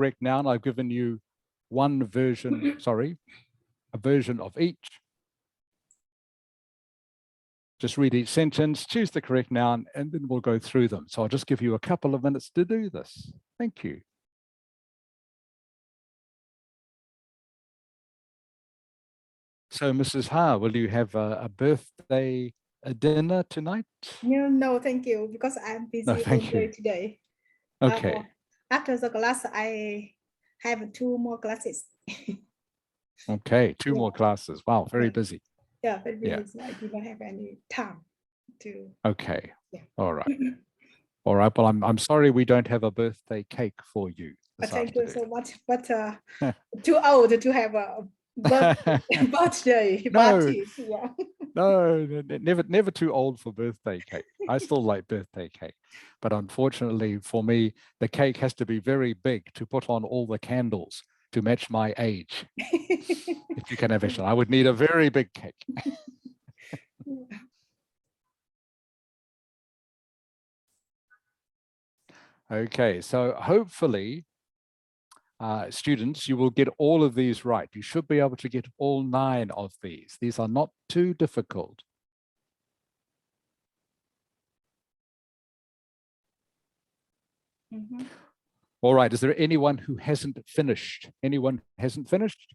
correct noun. I've given you one version, sorry, a version of each. Just read each sentence, choose the correct noun, and then we'll go through them. So I'll just give you a couple of minutes to do this. Thank you. So, Mrs. Ha, will you have a birthday dinner tonight? No, thank you, because I'm busy No, all thank day you. today. Okay. After the class, I have 2 more classes. Okay, 2 more classes. Wow, very busy. Yeah, very busy. Yeah. So I do not have any time to. Okay. Yeah. All right. All right. Well, I'm sorry we don't have a birthday cake for you this Thank you afternoon. so much, but too old to have a birthday No. party. Yeah. No, never too old for birthday cake. I still like birthday cake, but unfortunately for me, the cake has to be very big to put on all the candles to match my age. If you can imagine, I would need a very big cake. Okay, so hopefully, students, you will get all of these right. You should be able to get all 9 of these. These are not too difficult. All right, is there anyone who hasn't finished? Anyone hasn't finished?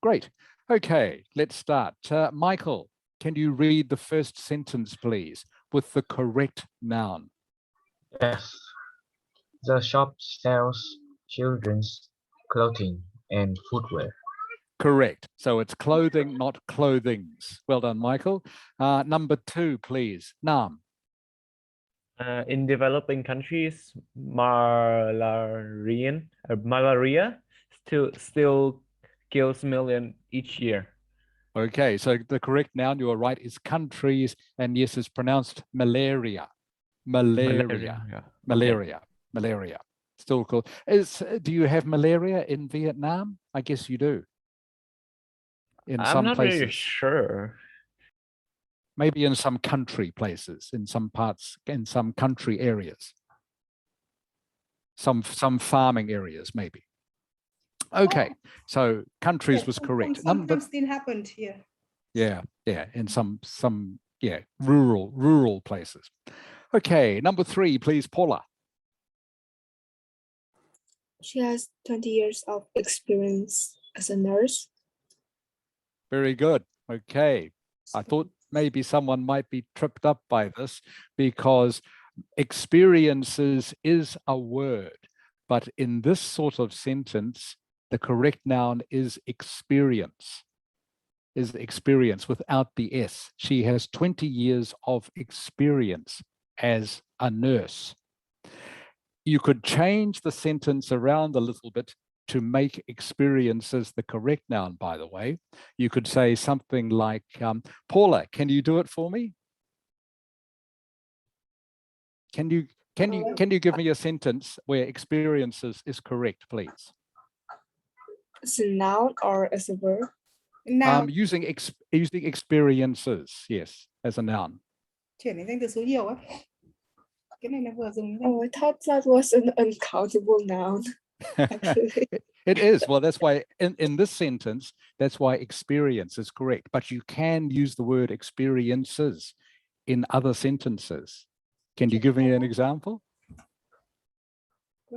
Great. Okay, let's start. Michael, can you read the first sentence, please, with the correct noun? Yes. The shop sells children's clothing and footwear. Correct. So it's clothing, not clothings. Well done, Michael. Number 2, please. Nam. In developing countries, malaria still kills millions each year. Okay, so the correct noun, you are right, is countries, and yes, it's pronounced malaria. Malaria. Yeah. Malaria. Okay. Malaria. Still cool. Do you have malaria in Vietnam? I guess you do. In I'm some not places. really sure. Maybe in some country places, in some parts, in some country areas. Some farming areas, maybe. Okay, so countries was correct. Sometimes still happened here. Yeah, in some rural places. Okay, number 3, please, Paula. She has 20 years of experience as a nurse. Very good. Okay, I thought maybe someone might be tripped up by this because experiences is a word, but in this sort of sentence, the correct noun is experience. Is experience without the S. She has 20 years of experience as a nurse. You could change the sentence around a little bit to make experiences the correct noun, by the way. You could say something like, Paula, can you do it for me? Can you give me a sentence where experiences is correct, please? As a noun or as a verb? Noun. Using experiences, yes, as a noun. Chuyển đến danh từ số nhiều á. Cái này là vừa dùng. Oh, I thought that was an uncountable noun. It is. Well, that's why in this sentence, that's why experience is correct. But you can use the word experiences in other sentences. Can you give me an example? I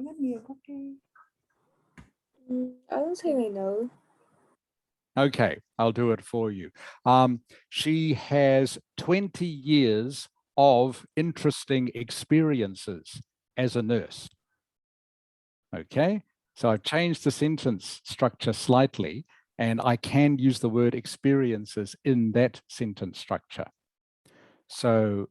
don't think I know. Okay, I'll do it for you. She has 20 years of interesting experiences as a nurse. Okay, so I've changed the sentence structure slightly, and I can use the word experiences in that sentence structure. So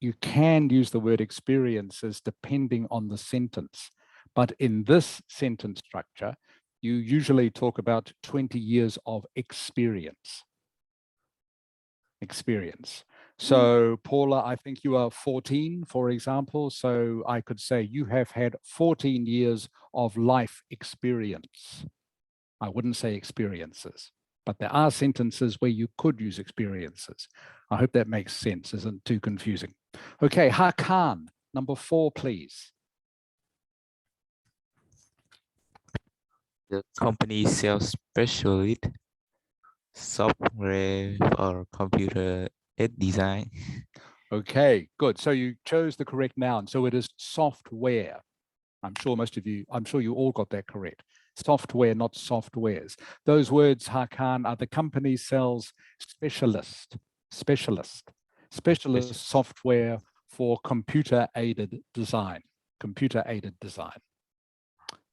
you can use the word experiences depending on the sentence. But in this sentence structure, you usually talk about 20 years of experience. So Paula, I think you are 14, for example. So I could say you have had 14 years of life experience. I wouldn't say experiences, but there are sentences where you could use experiences. I hope that makes sense, isn't too confusing. Okay, Hakan, number 4, please. The company sells specialist software or computer aided design. Okay, good. So you chose the correct noun. So it is software. I'm sure you all got that correct. Software, not softwares. Those words, Hakan, are the company sells specialist software for computer aided design.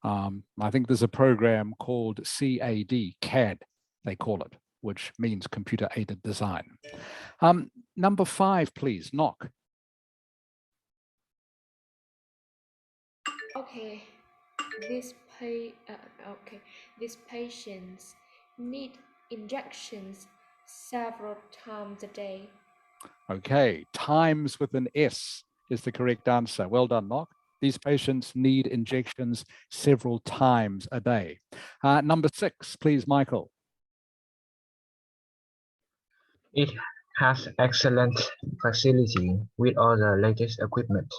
I think there's a program called CAD, they call it, which means computer aided design. Number 5, please, Knock. Okay, these patients need injections several times a day. Okay, times with an S is the correct answer. Well done, Knock. These patients need injections several times a day. Number 6, please, Michael. It has excellent facility with all the latest equipment.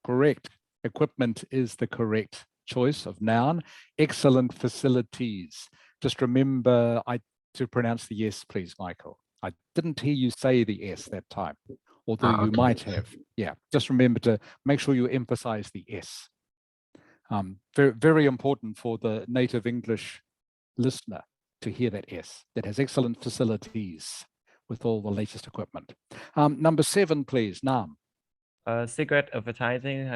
Correct. Equipment is the correct choice of noun. Excellent facilities. Just remember to pronounce the S, please, Michael. I didn't hear you say the S that time, although you Okay. might have. Yeah, just remember to make sure you emphasize the S. Very, very important for the native English listener to hear that S, that has excellent facilities with all the latest equipment. Number 7, please, Nam. Cigarette advertising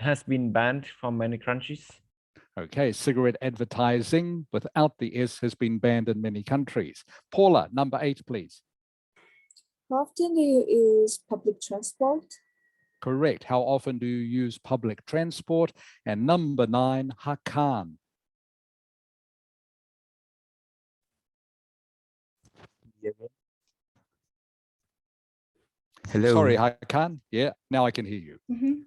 has been banned from many countries. Okay, cigarette advertising without the S has been banned in many countries. Paula, number 8, please. How often do you use public transport? Correct. How often do you use public transport? And number 9, Hakan. Hello. Sorry, Hakan. Yeah, now I can hear you.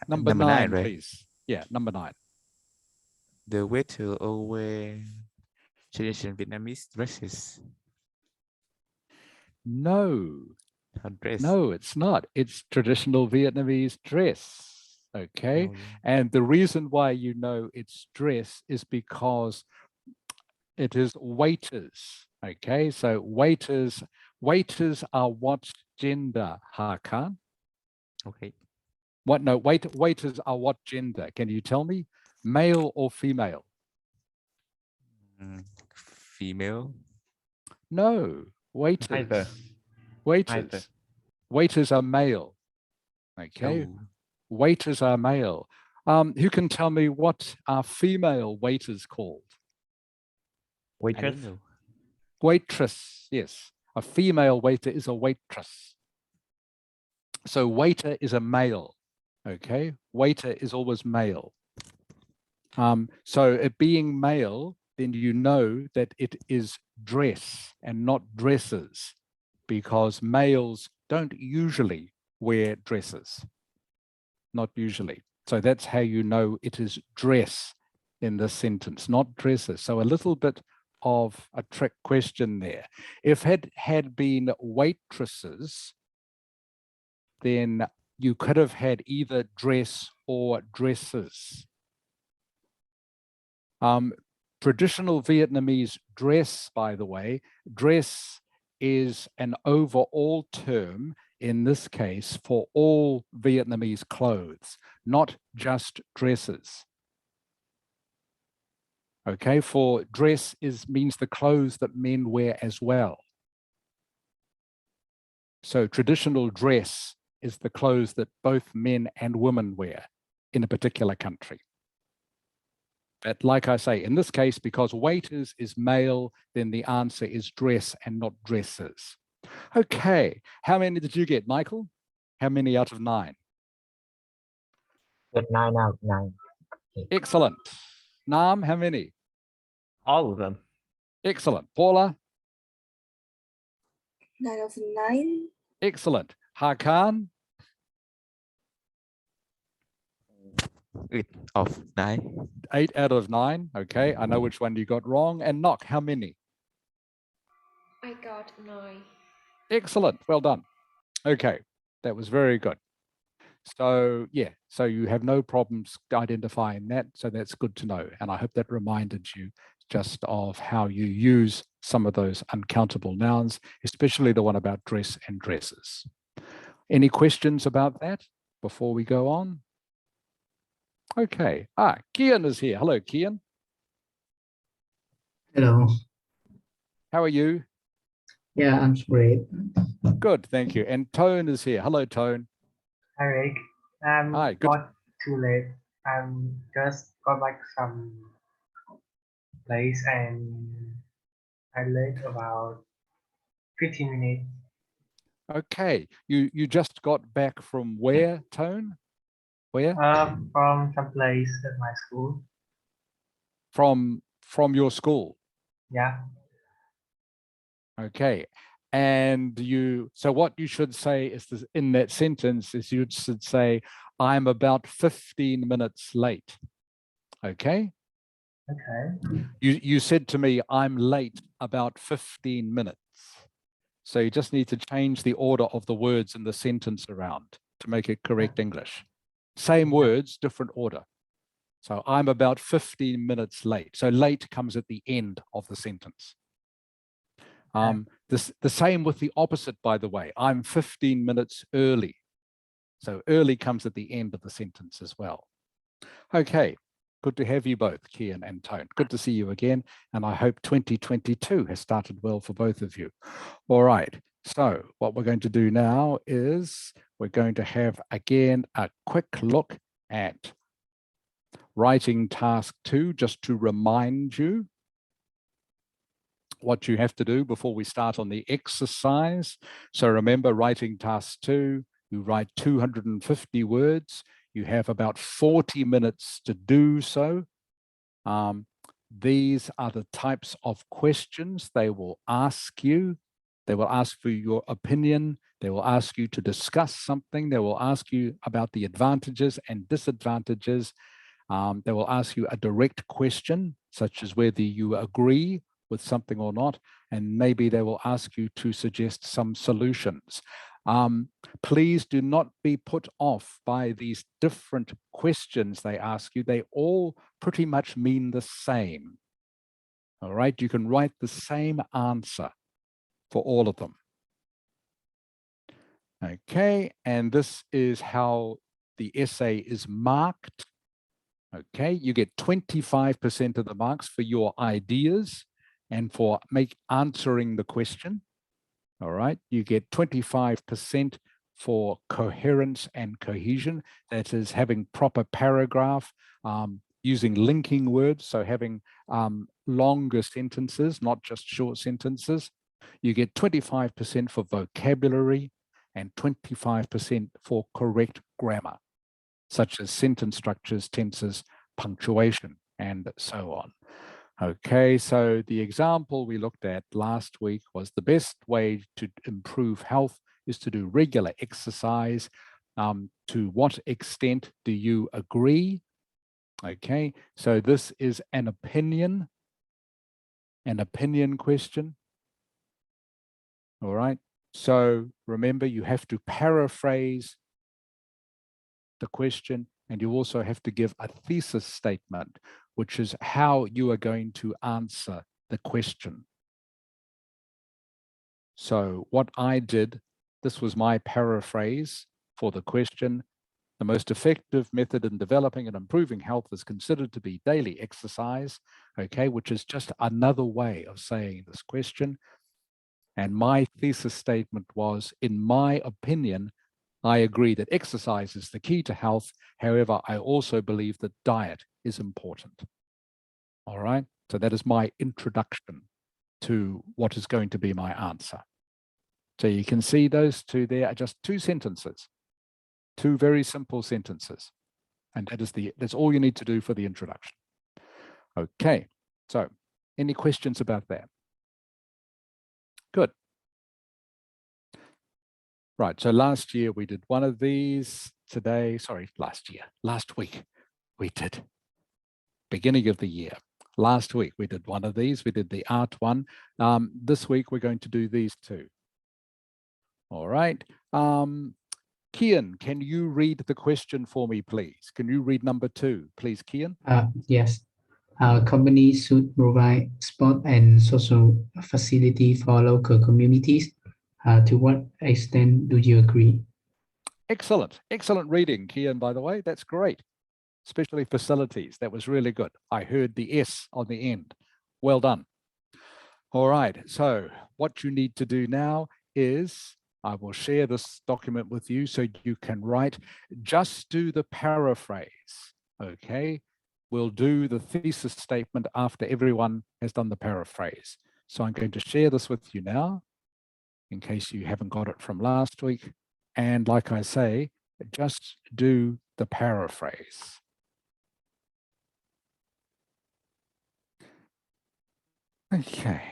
Number 9, right? please. Yeah, number 9. The waiter always traditional Vietnamese dresses. No, Dress. no, it's not. It's traditional Vietnamese dress. Okay. Oh, yeah. And the reason why you know it's dress is because it is waiters. Okay. So waiters are what gender, Hakan? Okay. What? No, waiters are what gender? Can you tell me? Male or female? Female. No, waiters. Either. Waiters. Waiters are male. Okay. Oh, Waiters are male. Who can tell me what are female waiters called? I Waitress. don't know. Waitress, yes. A female waiter is a waitress. So waiter is a male, okay? Waiter is always male. So it being male, then you know that it is dress and not dresses, because males don't usually wear dresses, not usually. So that's how you know it is dress in this sentence, not dresses. So a little bit of a trick question there. If it had been waitresses, then you could have had either dress or dresses. Traditional Vietnamese dress, by the way, dress is an overall term in this case for all Vietnamese clothes, not just dresses. Okay, for dress means the clothes that men wear as well. So traditional dress is the clothes that both men and women wear in a particular country. But like I say, in this case, because waiters is male, then the answer is dress and not dresses. Okay, how many did you get, Michael? How many out of 9? Get 9 out of 9. Excellent. Nam, how many? All of them. Excellent. Paula? 9 of 9. Excellent. Hakan? 8 of 9. 8 out of 9. Okay, I know which one you got wrong. And Knock, how many? I got 9. Excellent. Well done. Okay, that was very good. So yeah, so you have no problems identifying that. So that's good to know. And I hope that reminded you just of how you use some of those uncountable nouns, especially the one about dress and dresses. Any questions about that before we go on? Okay. Kian is here. Hello, Kian. Hello. How are you? Yeah, I'm great. Good, thank you. And Tone is here. Hello, Tone. Hi Rick, I'm Hi, good. not too late. I'm just got back some place and I late about 15 minutes. Okay. You just got back from where, Tone? Where? From some place at my school. From your school. Yeah. Okay. And so what you should say is this, in that sentence is you should say, I'm about 15 minutes late. Okay. Okay. You said to me, I'm late about 15 minutes. So you just need to change the order of the words in the sentence around to make it correct English. Same words, different order. So I'm about 15 minutes late. So late comes at the end of the sentence. The same with the opposite, by the way. I'm 15 minutes early. So early comes at the end of the sentence as well. Okay, good to have you both, Kian and Tone. Good to see you again. And I hope 2022 has started well for both of you. All right, so what we're going to do now is we're going to have, again, a quick look at writing task 2, just to remind you what you have to do before we start on the exercise. So remember, writing task 2, you write 250 words. You have about 40 minutes to do so. These are the types of questions they will ask you. They will ask for your opinion. They will ask you to discuss something. They will ask you about the advantages and disadvantages. They will ask you a direct question, such as whether you agree with something or not, and maybe they will ask you to suggest some solutions. Please do not be put off by these different questions they ask you. They all pretty much mean the same. All right, you can write the same answer for all of them. Okay, and this is how the essay is marked. Okay, you get 25% of the marks for your ideas and for answering the question. All right, you get 25% for coherence and cohesion. That is having proper paragraph, using linking words, so having longer sentences, not just short sentences. You get 25% for vocabulary and 25% for correct grammar, such as sentence structures, tenses, punctuation, and so on. Okay, so the example we looked at last week was the best way to improve health is to do regular exercise. To what extent do you agree? Okay, so this is an opinion question. All right, so remember, you have to paraphrase the question, and you also have to give a thesis statement, which is how you are going to answer the question. So what I did, this was my paraphrase for the question. The most effective method in developing and improving health is considered to be daily exercise, okay, which is just another way of saying this question. And my thesis statement was, in my opinion, I agree that exercise is the key to health. However, I also believe that diet is important. All right, so that is my introduction to what is going to be my answer. So you can see those two there are just two sentences, two very simple sentences. And that's all you need to do for the introduction. Okay, so any questions about that? Good. Right, so last year we did one of these. Last week we did, beginning of the year. Last week we did one of these. We did the art one. This week we're going to do these two. All right. Kian, can you read the question for me, please? Can you read number 2, please, Kian? Yes. Companies should provide sport and social facility for local communities. To what extent do you agree? Excellent. Excellent reading, Kian, by the way. That's great. Especially facilities. That was really good. I heard the S on the end. Well done. All right. So what you need to do now is I will share this document with you so you can write, just do the paraphrase. Okay. We'll do the thesis statement after everyone has done the paraphrase. So I'm going to share this with you now, in case you haven't got it from last week. And like I say, just do the paraphrase. Okay.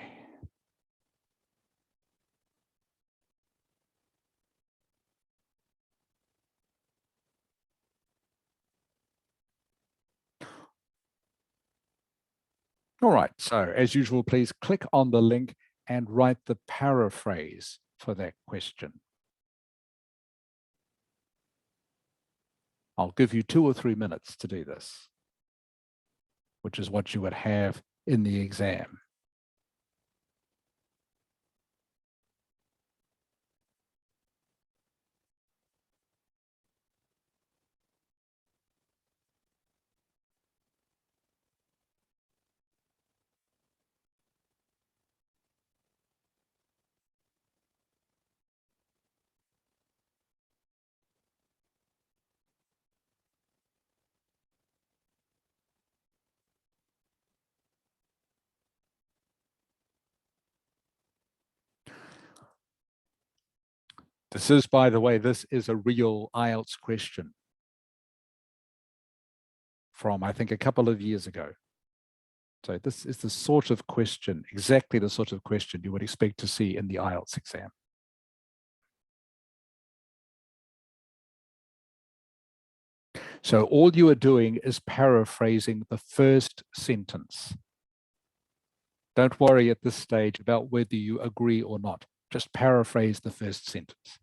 All right, so as usual, please click on the link and write the paraphrase for that question. I'll give you 2 or 3 minutes to do this, which is what you would have in the exam. This is, by the way, this is a real IELTS question from, I think, a couple of years ago. So this is the sort of question, exactly the sort of question you would expect to see in the IELTS exam. So all you are doing is paraphrasing the first sentence. Don't worry at this stage about whether you agree or not. Just paraphrase the first sentence.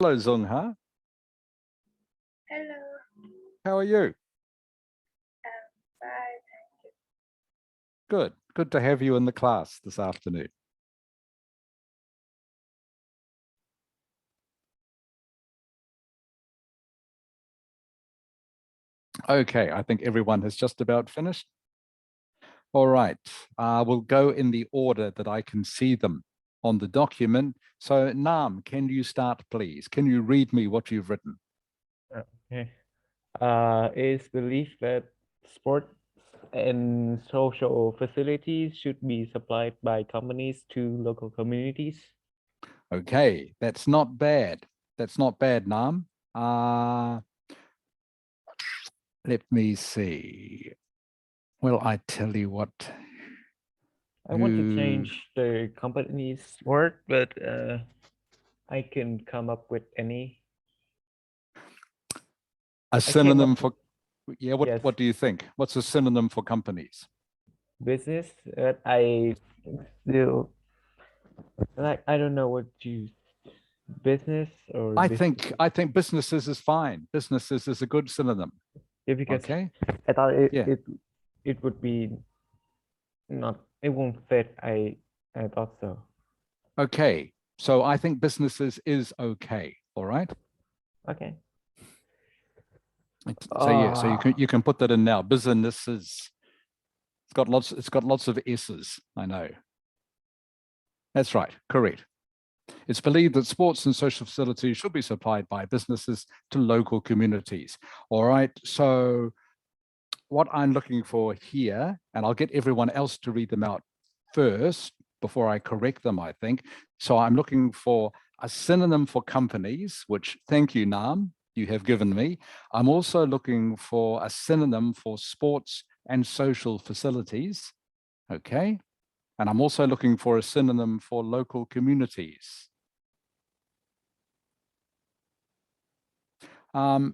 Hello, Zungha. Hello. How are you? Bye. Good. Good to have you in the class this afternoon. Okay, I think everyone has just about finished. All right, we'll go in the order that I can see them on the document. So Nam, can you start, please? Can you read me what you've written? Okay. It's believed that sports and social facilities should be supplied by companies to local communities. Okay, that's not bad. That's not bad, Nam. Let me see. Well, I tell you what. I want to who- change the company's word, but I can come up with any. A came synonym up for, yeah, what, Yes. what do you think? What's a synonym for companies? business, but I still I don't know what you business or I business. think businesses is fine. Businesses is a good synonym. Yeah, because Okay. I thought Yeah. it would be not, it won't fit. I thought so. Okay. So I think businesses is okay. All right. Okay. So yeah, so you can put that in now. Businesses. It's got lots of S's. I know. That's right. Correct. It's believed that sports and social facilities should be supplied by businesses to local communities. All right. So what I'm looking for here, and I'll get everyone else to read them out first before I correct them, I think. So I'm looking for a synonym for companies, which, thank you, Nam, you have given me. I'm also looking for a synonym for sports and social facilities. Okay. And I'm also looking for a synonym for local communities. Kian,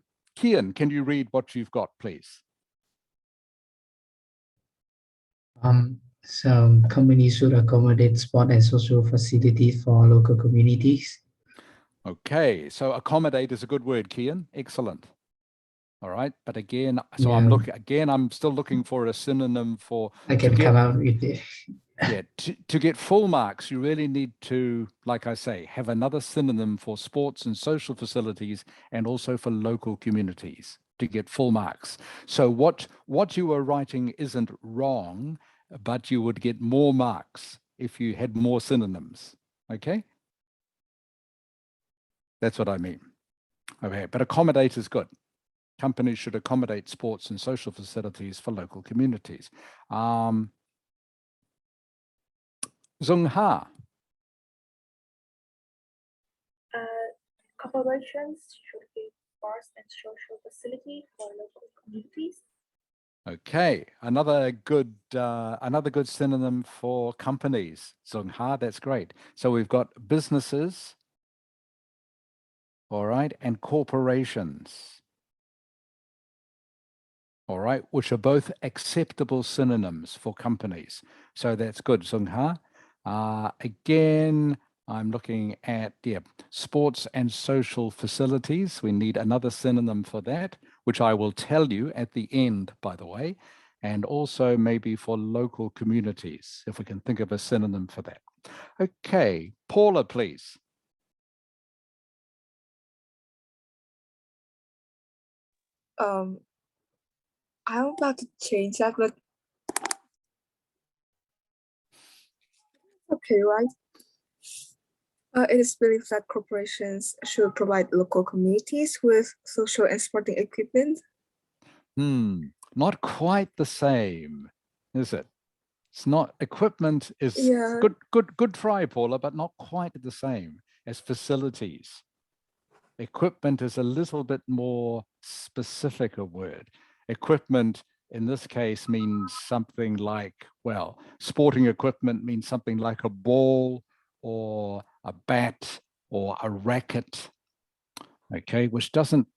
can you read what you've got, please? So companies should accommodate sport and social facilities for local communities. Okay, so accommodate is a good word, Kian. Excellent. All right, but again, so Yeah. I'm still looking for a synonym for I can come up with it. yeah, to get full marks, you really need to, like I say, have another synonym for sports and social facilities and also for local communities to get full marks. So what you are writing isn't wrong, but you would get more marks if you had more synonyms. Okay? That's what I mean. Okay, but accommodate is good. Companies should accommodate sports and social facilities for local communities. Zung Ha. Corporations should be sports and social facility for local communities. Okay, another good synonym for companies. Zung Ha, that's great. So we've got businesses, all right, and corporations, all right, which are both acceptable synonyms for companies. So that's good, Zung Ha. Again, I'm looking at sports and social facilities. We need another synonym for that, which I will tell you at the end, by the way, and also maybe for local communities, if we can think of a synonym for that. Okay, Paula, please. I'm about to change that, but okay, right? It is believed that corporations should provide local communities with social and sporting equipment. Not quite the same, is it? It's not, equipment is Yeah. good try, Paula, but not quite the same as facilities. Equipment is a little bit more specific a word. Equipment in this case means something like, well, sporting equipment means something like a ball or a bat or a racket, okay, which doesn't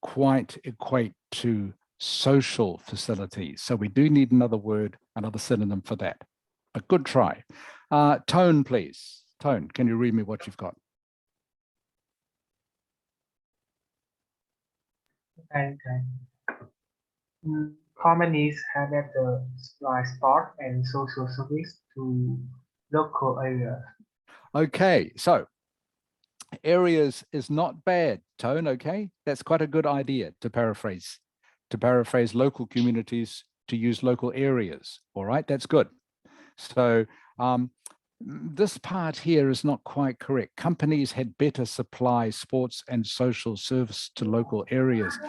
quite equate to social facilities. So we do need another word, another synonym for that. But good try. Tone, please. Tone, can you read me what you've got? Okay. Companies have better supply sport and social service to local areas. Okay, so areas is not bad, Tone, okay? That's quite a good idea to paraphrase local communities to use local areas, all right? That's good. So this part here is not quite correct. Companies had better supply sports and social service to local areas.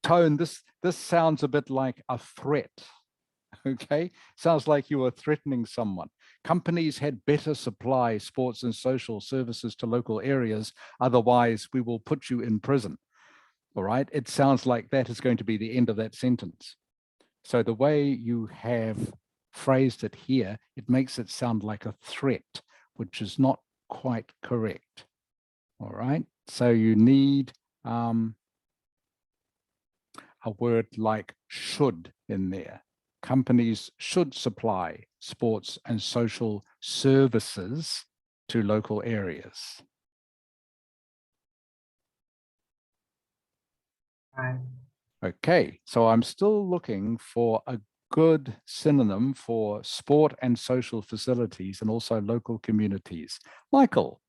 Tone, this sounds a bit like a threat, okay? Sounds like you were threatening someone. Companies had better supply sports and social services to local areas, otherwise we will put you in prison, all right? It sounds like that is going to be the end of that sentence. So the way you have phrased it here, it makes it sound like a threat, which is not quite correct, all right? So you need a word like should in there. Companies should supply sports and social services to local areas. Right. Okay, so I'm still looking for a good synonym for sport and social facilities and also local communities. Michael,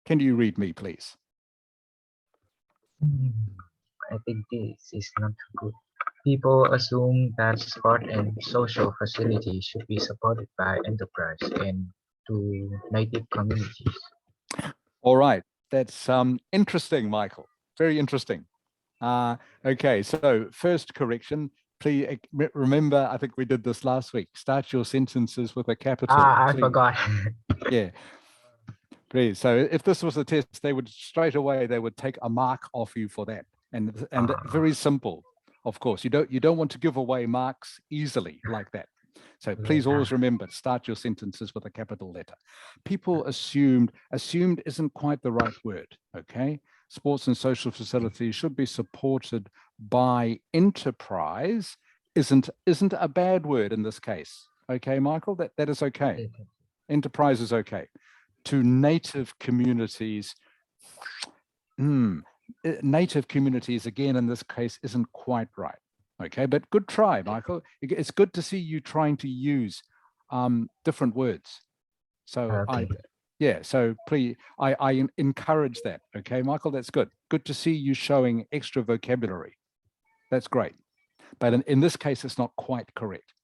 can you read me, please? I think this is not good. People assume that sport and social facilities should be supported by enterprise and to native communities. All right, that's interesting, Michael. Very interesting. Okay, so first correction, please remember, I think we did this last week. Start your sentences with a capital. I please. forgot. Yeah. Please. So if this was a test, they would straight away, they would take a mark off you for that. And very simple, of course. You don't want to give away marks easily like that. So please always remember, start your sentences with a capital letter. People assumed isn't quite the right word, okay? Sports and social facilities should be supported by enterprise isn't a bad word in this case. Okay, Michael, that is okay. Enterprise is okay. To native communities, native communities, again, in this case, isn't quite right. Okay, but good try, Michael. It's good to see you trying to use different words. So Okay. so please, I encourage that. Okay, Michael, that's good. Good to see you showing extra vocabulary. That's great. But in this case, it's not quite correct.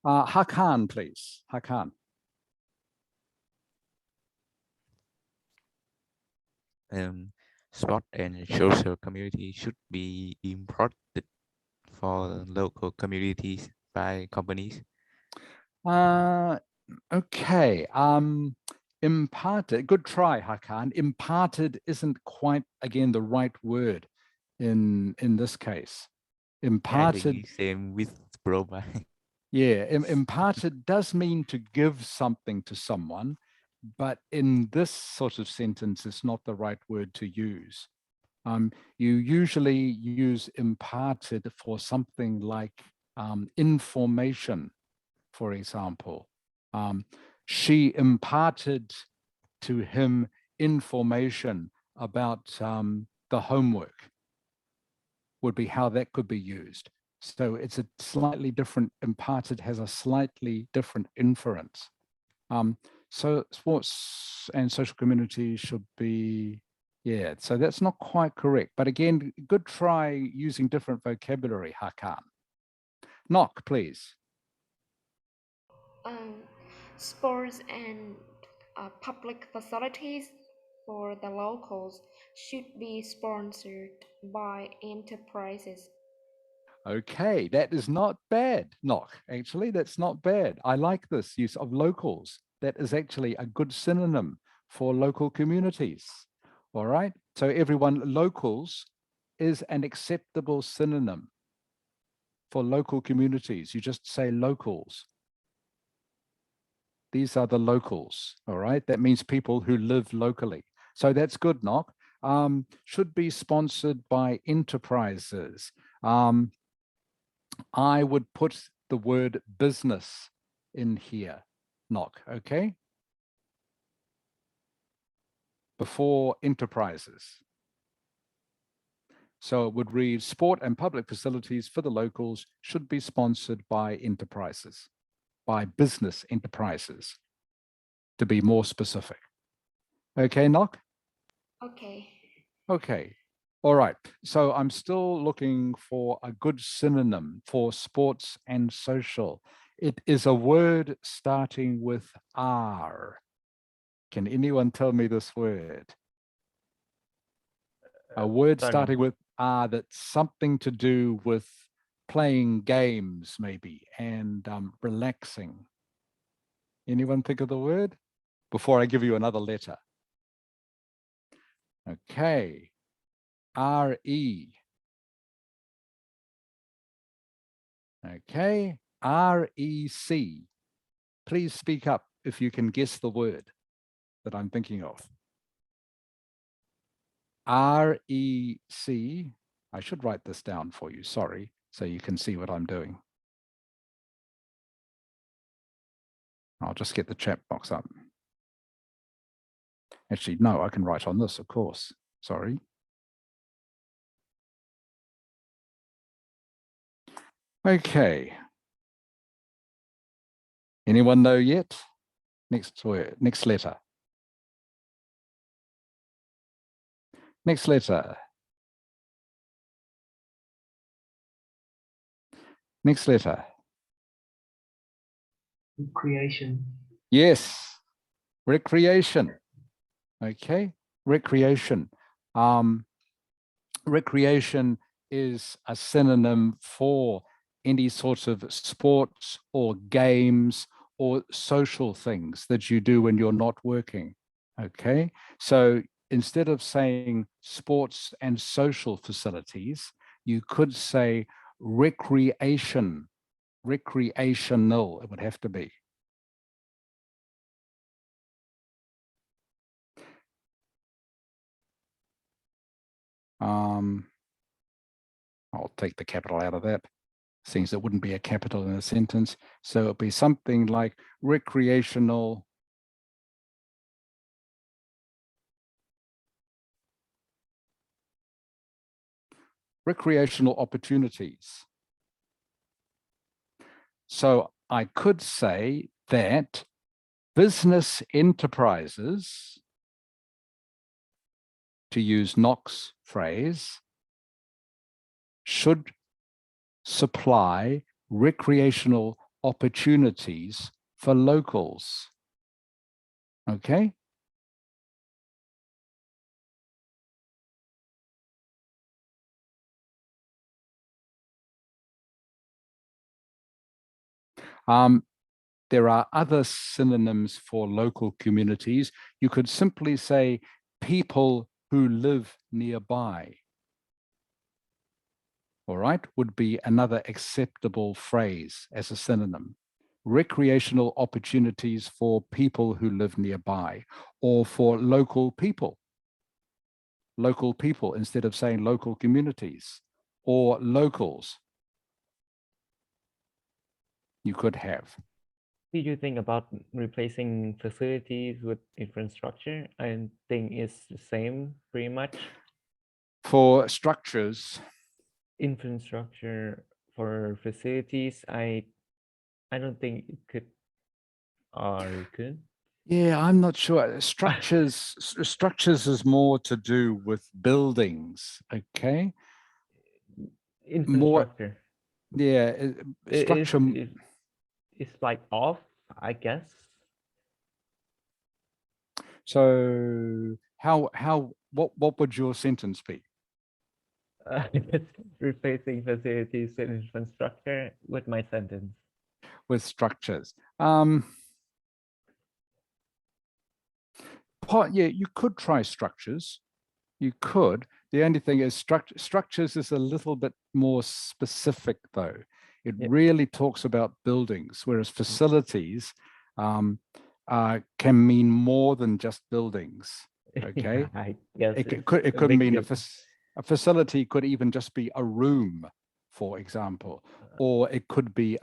Hakan, please. Hakan. Sport and social community should be imported for local communities by companies. Okay. Imparted. Good try, Hakan. Imparted isn't quite again the right word in this case. Imparted. I think same with provide. Yeah, imparted does mean to give something to someone, but in this sort of sentence, it's not the right word to use. You usually use imparted for something like information, for example. She imparted to him information about the homework, would be how that could be used. So it's a slightly different, imparted has a slightly different inference. So sports and social community should be, yeah, so that's not quite correct. But again, good try using different vocabulary, Hakan. Knock, please. Sports and public facilities for the locals should be sponsored by enterprises. Okay, that is not bad, Knock. Actually, that's not bad. I like this use of locals. That is actually a good synonym for local communities. All right. So everyone, locals is an acceptable synonym for local communities. You just say locals. These are the locals. All right. That means people who live locally. So that's good, Knock. Should be sponsored by enterprises. I would put the word business in here, Knock, okay? Before enterprises. So it would read, sport and public facilities for the locals should be sponsored by enterprises, by business enterprises, to be more specific. Okay, Nok? Okay. Okay. All right. So I'm still looking for a good synonym for sports and social. It is a word starting with R. Can anyone tell me this word? A word starting with R that's something to do with playing games, maybe, and relaxing. Anyone think of the word? Before I give you another letter. Okay. R-E. Okay. R-E-C. Please speak up if you can guess the word that I'm thinking of. R-E-C. I should write this down for you, sorry, so you can see what I'm doing. I'll just get the chat box up. Actually, no, I can write on this, of course. Sorry. Okay. Anyone know yet? Next word, next letter. Next letter. Next letter. Creation. Yes. Recreation. Okay. Recreation. Recreation is a synonym for any sorts of sports or games or social things that you do when you're not working. Okay. So instead of saying sports and social facilities, you could say recreation, recreational, it would have to be. I'll take the capital out of that, since it wouldn't be a capital in a sentence. So it'd be something like recreational opportunities. So I could say that business enterprises, to use Nok's phrase, should supply recreational opportunities for locals. Okay? There are other synonyms for local communities. You could simply say people who live nearby. All right, would be another acceptable phrase as a synonym. Recreational opportunities for people who live nearby, or for local people. Local people instead of saying local communities or locals. You could have. Did you think about replacing facilities with infrastructure? I think it's the same pretty much. For structures. Infrastructure for facilities, I don't think it could, or it could. Yeah, I'm not sure. Structures is more to do with buildings, okay? Infrastructure. More, yeah, structure. It's like off, I guess. So what would your sentence be? Replacing facilities with infrastructure with my sentence. With structures. Yeah, you could try structures. You could. The only thing is structures is a little bit more specific, though. It really talks about buildings, whereas facilities can mean more than just buildings. Okay, Yeah, I guess it could mean a facility could even just be a room, for example, or it could be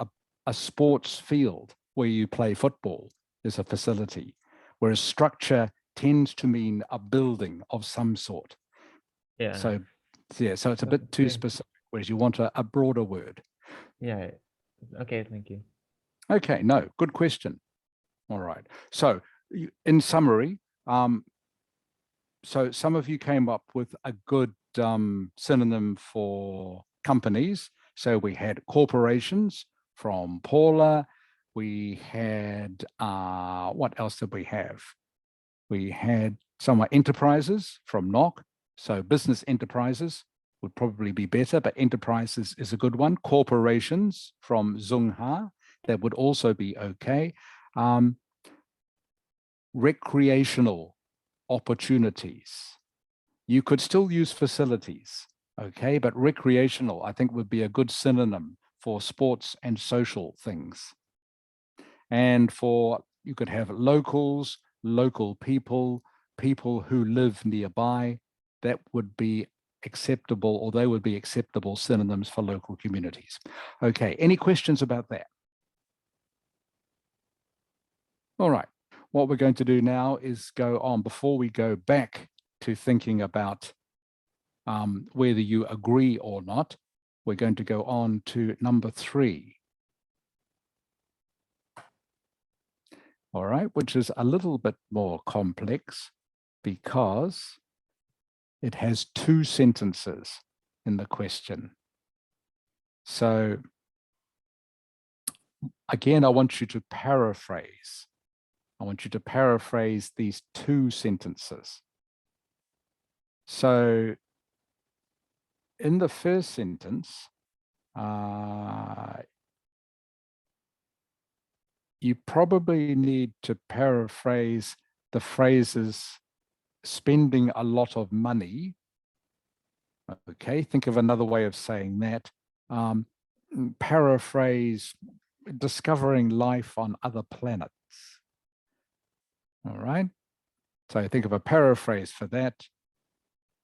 a sports field where you play football is a facility, whereas structure tends to mean a building of some sort. Yeah. So Yeah, so it's a bit too Okay. specific, whereas you want a broader word. Yeah. Okay, thank you. Okay, no, good question. All right. So in summary, so some of you came up with a good synonym for companies. So we had corporations from Paula. We had, what else did we have? We had some enterprises from Nock. So business enterprises would probably be better, but enterprises is a good one. Corporations from Zungha, that would also be okay. Recreational opportunities. You could still use facilities, okay, but recreational, I think, would be a good synonym for sports and social things. And for, you could have locals, local people, people who live nearby. That would be acceptable, or they would be acceptable synonyms for local communities. Okay, any questions about that? All right, what we're going to do now is go on, before we go back to thinking about whether you agree or not, we're going to go on to number 3. All right, which is a little bit more complex because it has 2 sentences in the question. So again, I want you to paraphrase. I want you to paraphrase these 2 sentences. So in the first sentence, you probably need to paraphrase the phrases spending a lot of money. Okay, think of another way of saying that. Paraphrase discovering life on other planets. All right, so think of a paraphrase for that.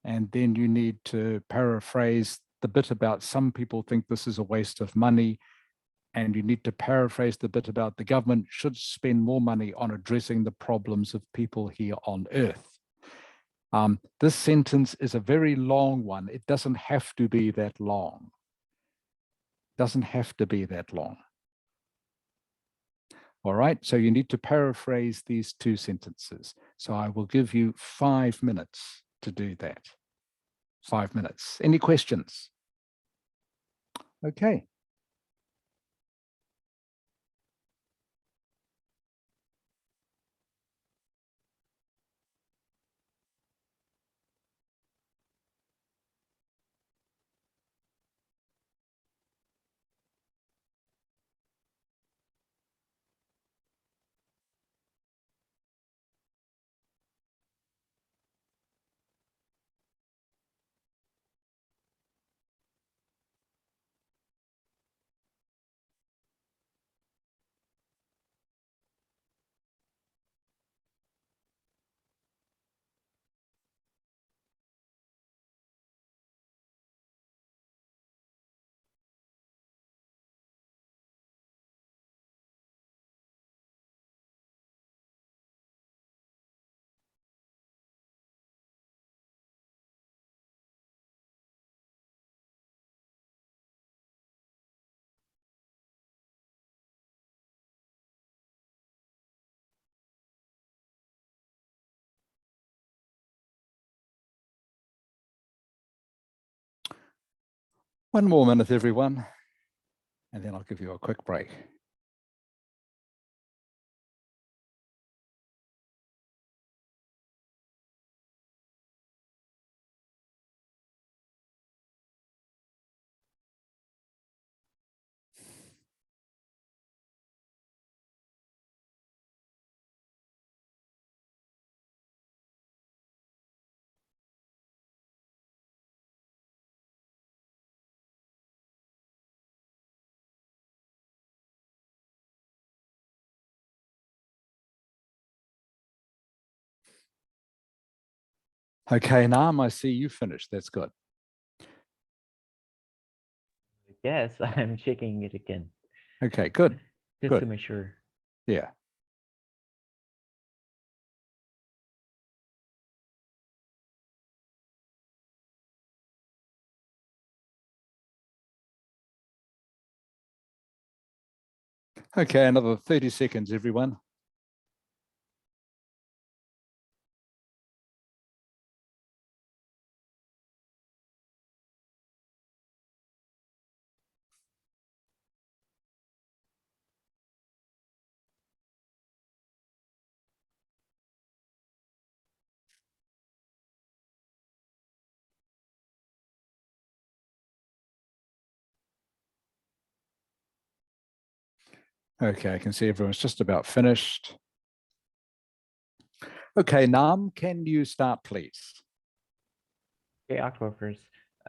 And then you need to paraphrase the bit about some people think this is a waste of money. And you need to paraphrase the bit about the government should spend more money on addressing the problems of people here on Earth. This sentence is a very long one. It doesn't have to be that long. Doesn't have to be that long. All right, so you need to paraphrase these 2 sentences. So I will give you 5 minutes to do that. 5 minutes. Any questions? Okay. One more minute, everyone, and then I'll give you a quick break. Okay, Nam, I see you finished. That's good. Yes, I'm checking it again. Okay, good. Just Good. to make sure. Yeah. Okay, another 30 seconds, everyone. Okay, I can see everyone's just about finished. Okay, Nam, can you start, please? Okay, I'll go first.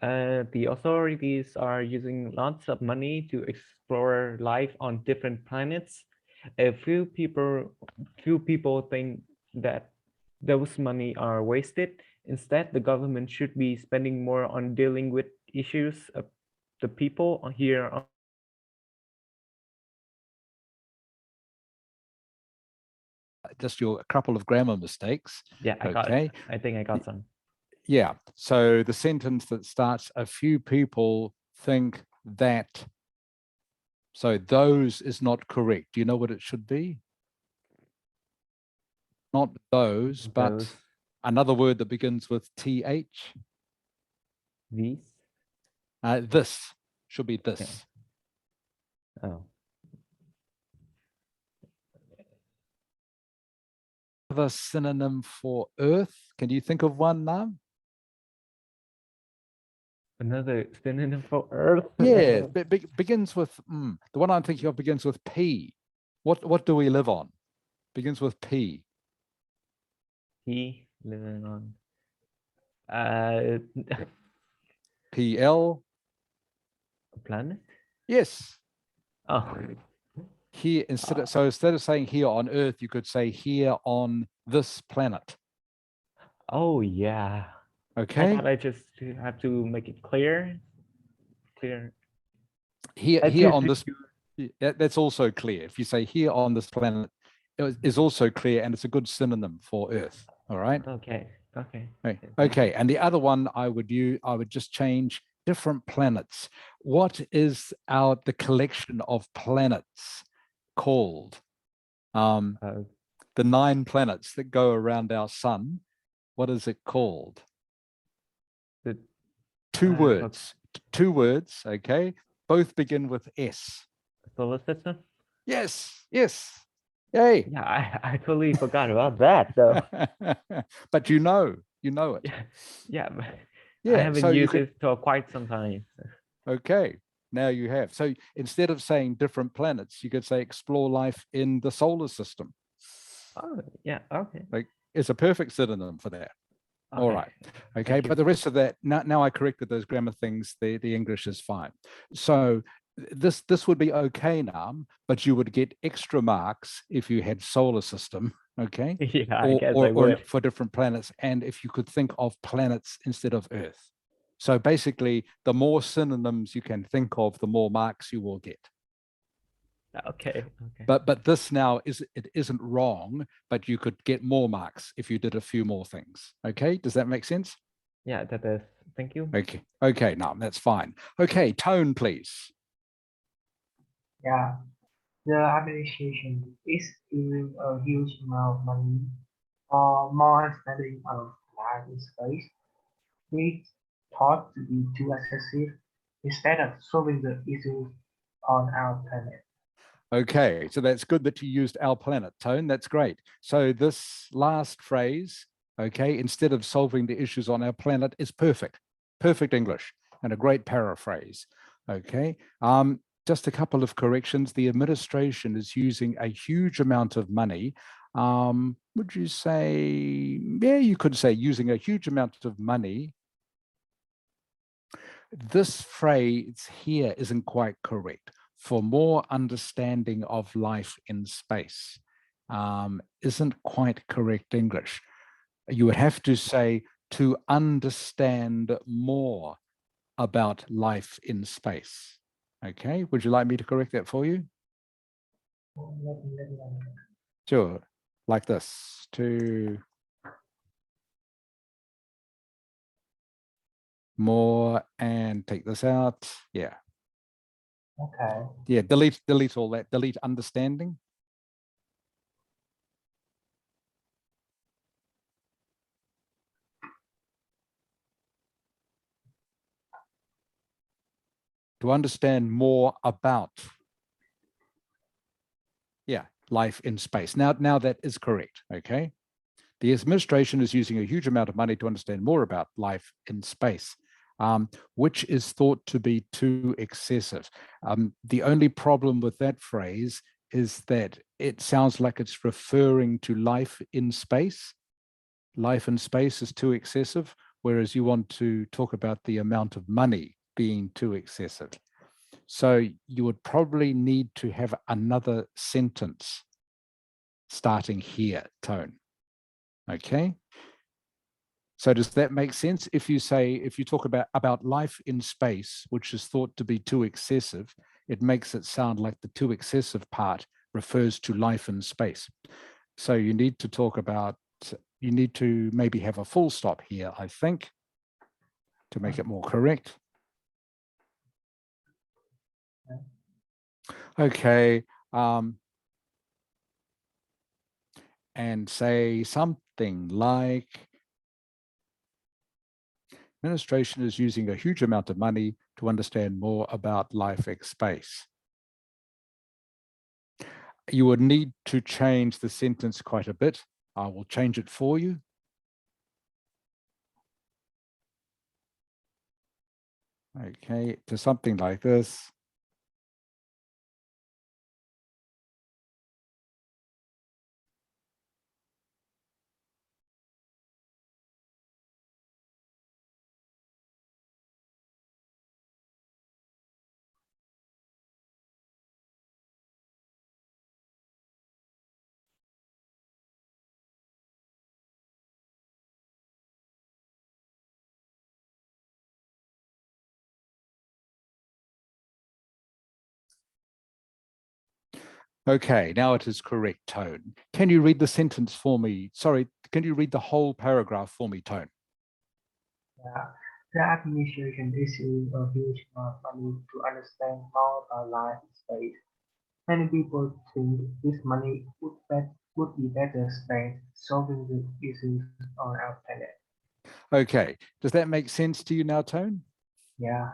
The authorities are using lots of money to explore life on different planets. A few people think that those money are wasted. Instead, the government should be spending more on dealing with issues of the people here on Just a couple of grammar mistakes. Yeah, I got Okay. it. I think I got some. Yeah, so the sentence that starts, a few people think that, so those is not correct. Do you know what it should be? Not those, but Those, another word that begins with TH. these. This should be this. Okay. Oh, Another synonym for earth. Can you think of one now? another synonym for Earth. Yeah, begins with, the one I'm thinking of begins with P. What do we live on? Begins with P. He living on. PL. A planet. Yes. Oh, Here, instead of saying here on Earth, you could say here on this planet. oh yeah. I Okay. thought I just have to make it clear. Clear. Here Too on this, that's also clear. If you say here on this planet, it is also clear, and it's a good synonym for Earth. All right. Okay. Okay. Okay. And the other one I would just change different planets. What is the collection of planets called? The 9 planets that go around our sun. What is it called? The 2 words. 2 words. Okay. Both begin with S. solar system. Yes. Yes. Yay. Yeah, I totally forgot about that though. But you know it. Yeah, but I Yeah. haven't So you used could, it for quite some time. okay. Now you have. So instead of saying different planets, you could say explore life in the solar system. Oh, yeah. Okay. Like it's a perfect synonym for that. All Okay. right. Okay. Thank But you. the rest of that, now I corrected those grammar things. The English is fine. So this would be okay now, but you would get extra marks if you had solar system. Okay. Yeah, I guess I Or would. for different planets. And if you could think of planets instead of Earth. So basically, the more synonyms you can think of, the more marks you will get. Okay. Okay. But this now isn't wrong, but you could get more marks if you did a few more things. Okay, does that make sense? Yeah, that is. Thank you. Okay, okay, no, that's fine. Okay, Tone, please. Yeah, the administration is giving a huge amount of money for more understanding of life in space, which thought to be too excessive instead of solving the issues on our planet. Okay, so that's good that you used our planet, Tone. That's great. So this last phrase, okay, instead of solving the issues on our planet is perfect. Perfect English and a great paraphrase. Okay. Just a couple of corrections. The administration is using a huge amount of money. Would you say, yeah, you could say using a huge amount of money. This phrase here isn't quite correct. For more understanding of life in space isn't quite correct English. You would have to say to understand more about life in space. Okay, would you like me to correct that for you? Sure, like this, to more and take this out. Yeah. Okay. Yeah, delete all that. Delete understanding. To understand more about, yeah, life in space. Now that is correct, okay? The administration is using a huge amount of money to understand more about life in space, which is thought to be too excessive. The only problem with that phrase is that it sounds like it's referring to life in space. Life in space is too excessive, whereas you want to talk about the amount of money being too excessive. So you would probably need to have another sentence starting here, Tone. Okay. So does that make sense? If you talk about life in space, which is thought to be too excessive, it makes it sound like the too excessive part refers to life in space. So you need to talk about, you need to maybe have a full stop here, I think, to make it more correct. Okay. And say something like, administration is using a huge amount of money to understand more about life in space. You would need to change the sentence quite a bit. I will change it for you. Okay, to something like this. Okay, now it is correct, Tone. Can you read the sentence for me? Sorry, can you read the whole paragraph for me, Tone? Yeah. The administration is using a huge amount of money to understand more about life in space. Many people think this money would be better spent solving the issues on our planet. Okay, does that make sense to you now, Tone? Yeah.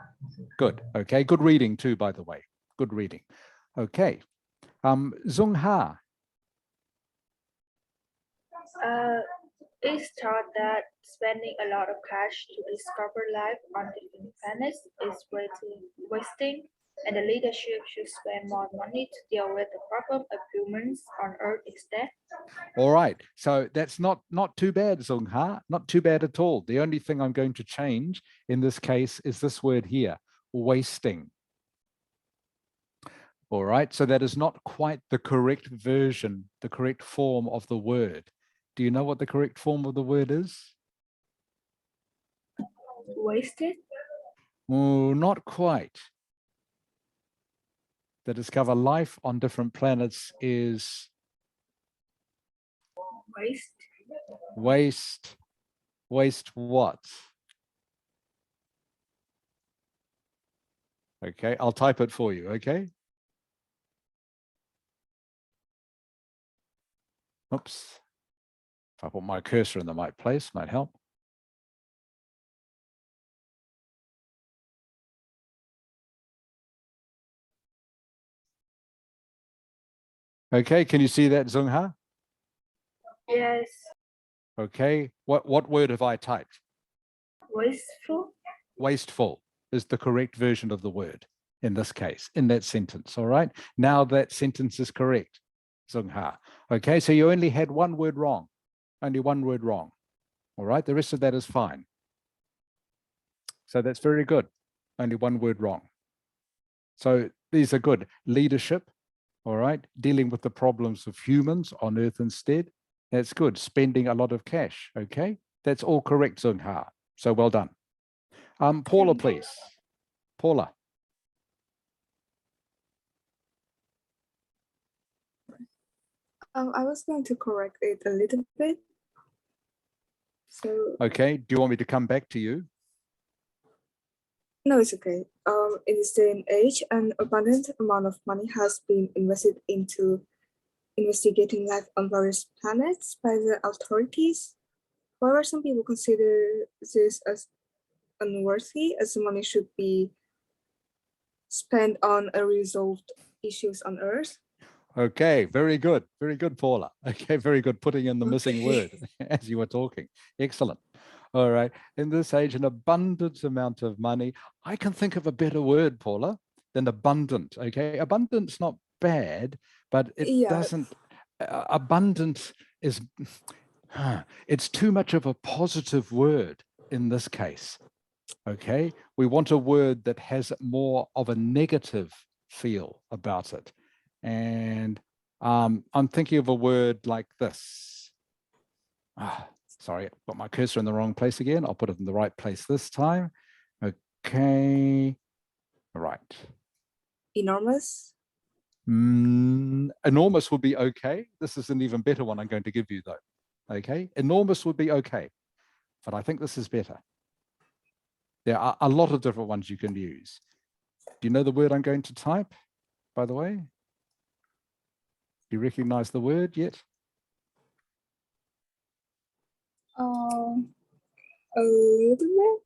Good. Okay, good reading too, by the way. Good reading. Okay. Zung Ha. It's thought that spending a lot of cash to discover life on different planets is wasting, and the leadership should spend more money to deal with the problem of humans on Earth instead. All right, so that's not too bad, Zung Ha, not too bad at all. The only thing I'm going to change in this case is this word here, wasting. All right, so that is not quite the correct version, the correct form of the word. Do you know what the correct form of the word is? Wasted? Oh, not quite. To discover life on different planets is waste what? Okay, I'll type it for you, okay? Oops. If I put my cursor in the right place, might help. Okay, can you see that, Zung Ha? Yes. Okay, what word have I typed? Wasteful? Wasteful is the correct version of the word in this case, in that sentence, all right? Now that sentence is correct, Zung Ha. Okay, so you only had one word wrong, only one word wrong, all right? The rest of that is fine. So that's very good, only one word wrong. So these are good. Leadership, all right? Dealing with the problems of humans on Earth instead. That's good. Spending a lot of cash, okay? That's all correct, Zung Ha. So well done. Paula, please. Paula. I was going to correct it a little bit. So Okay, do you want me to come back to you? No, it's okay. In this day and age, an abundant amount of money has been invested into investigating life on various planets by the authorities. However, some people consider this as unworthy, as the money should be spent on unresolved issues on Earth. Okay, very good. Very good, Paula. Okay, very good. Putting in the missing Okay. word as you were talking. Excellent. All right. In this age, an abundant amount of money. I can think of a better word, Paula, than abundant. Okay. Abundant's not bad, but it Yeah. doesn't, abundant is, it's too much of a positive word in this case. Okay. We want a word that has more of a negative feel about it. And I'm thinking of a word like this. Sorry, I put my cursor in the wrong place again. I'll put it in the right place this time. Okay, right. Enormous. Enormous would be okay. This is an even better one I'm going to give you though. Okay, enormous would be okay, but I think this is better. There are a lot of different ones you can use. Do you know the word I'm going to type, by the way? Do you recognize the word yet? A little bit.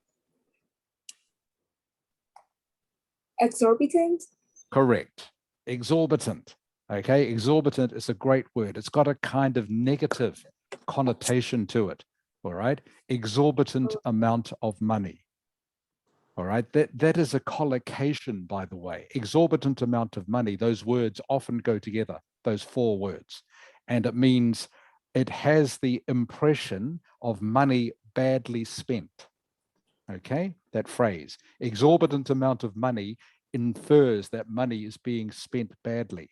Exorbitant. Correct. Exorbitant. Okay, exorbitant is a great word. It's got a kind of negative connotation to it. All right, exorbitant amount of money. All right, that is a collocation, by the way. Exorbitant amount of money. Those words often go together, those four words. And it means it has the impression of money badly spent. Okay, that phrase, exorbitant amount of money, infers that money is being spent badly.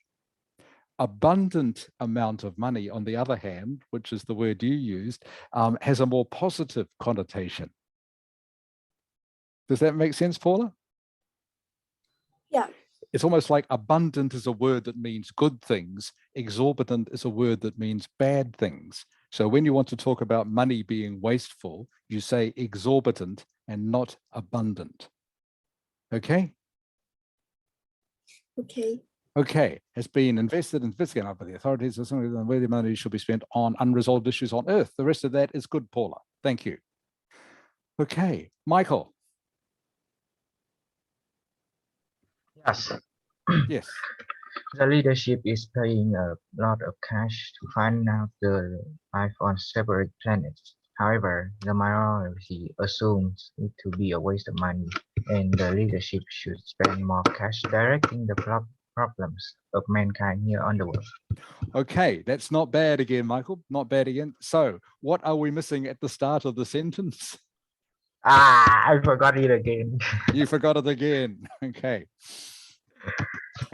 Abundant amount of money, on the other hand, which is the word you used, has a more positive connotation. Does that make sense, Paula? Yeah. It's almost like abundant is a word that means good things. Exorbitant is a word that means bad things. So when you want to talk about money being wasteful, you say exorbitant and not abundant. Okay? Okay. Okay, has been invested and investigated by the authorities where the money should be spent on unresolved issues on Earth. The rest of that is good, Paula. Thank you. Okay, Michael. Yes. Yes. The leadership is paying a lot of cash to find out the life on separate planets. However, the minority assumes it to be a waste of money, and the leadership should spend more cash directing the problems of mankind here on the world. Okay, that's not bad again, Michael. Not bad again. So what are we missing at the start of the sentence? I forgot it again. You forgot it again. Okay.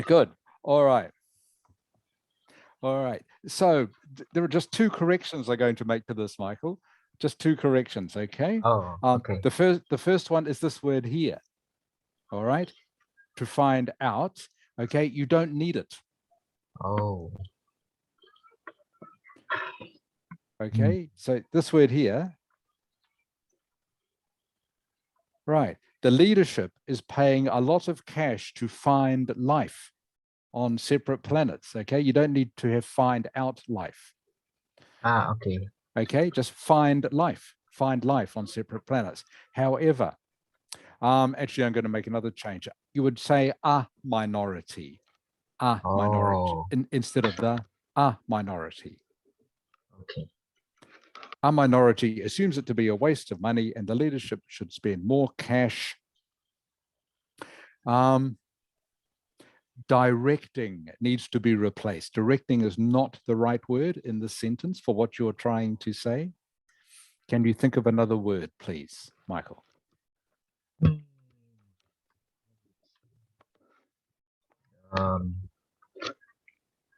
Good. All right. All right. So there are just two corrections I'm going to make to this, Michael. Just two corrections, okay? Oh, okay. The first one is this word here. All right. To find out, okay, you don't need it. Oh. Okay. So this word here. Right. The leadership is paying a lot of cash to find life on separate planets. Okay. You don't need to have find out life. Okay. Okay. Just find life on separate planets. However, actually, I'm going to make another change. You would say a minority, instead of the a minority. Okay. A minority assumes it to be a waste of money, and the leadership should spend more cash. Directing needs to be replaced. Directing is not the right word in this sentence for what you're trying to say. Can you think of another word, please, Michael?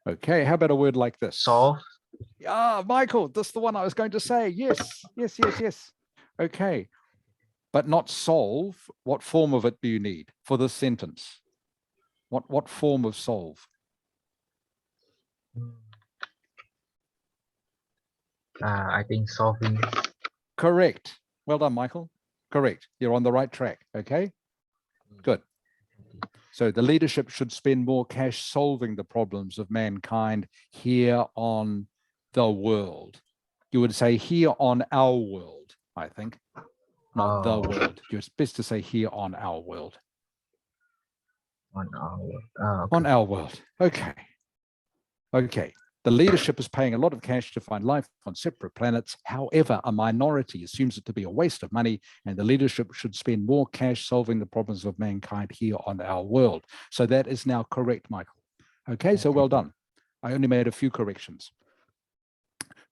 Okay, how about a word like this? Solve. Michael, that's the one I was going to say. Yes. Okay, but not solve. What form of it do you need for this sentence? What form of solve? I think solving. Correct. Well done, Michael. Correct. You're on the right track. Okay. Good. So the leadership should spend more cash solving the problems of mankind here on the world. You would say here on our world, I think, not the Oh, world. It's best to say here on our world. on our On okay. our world. Okay. Okay. The leadership is paying a lot of cash to find life on separate planets. However, a minority assumes it to be a waste of money, and the leadership should spend more cash solving the problems of mankind here on our world. So that is now correct, Michael. Okay, so well done. I only made a few corrections.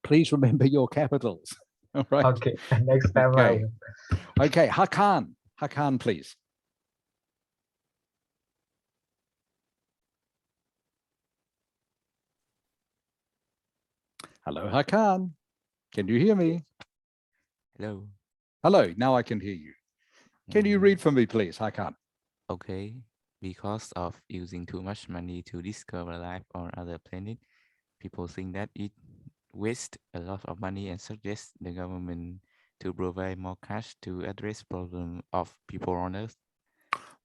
Please remember your capitals. All right. Okay, next time I Okay. will. Okay, Hakan. Hakan, please. Hello, Hakan. Can you hear me? Hello. Hello, now I can hear you. Can you read for me, please, Hakan? Okay. Because of using too much money to discover life on other planets, people think that it wastes a lot of money and suggest the government to provide more cash to address problem of people on Earth.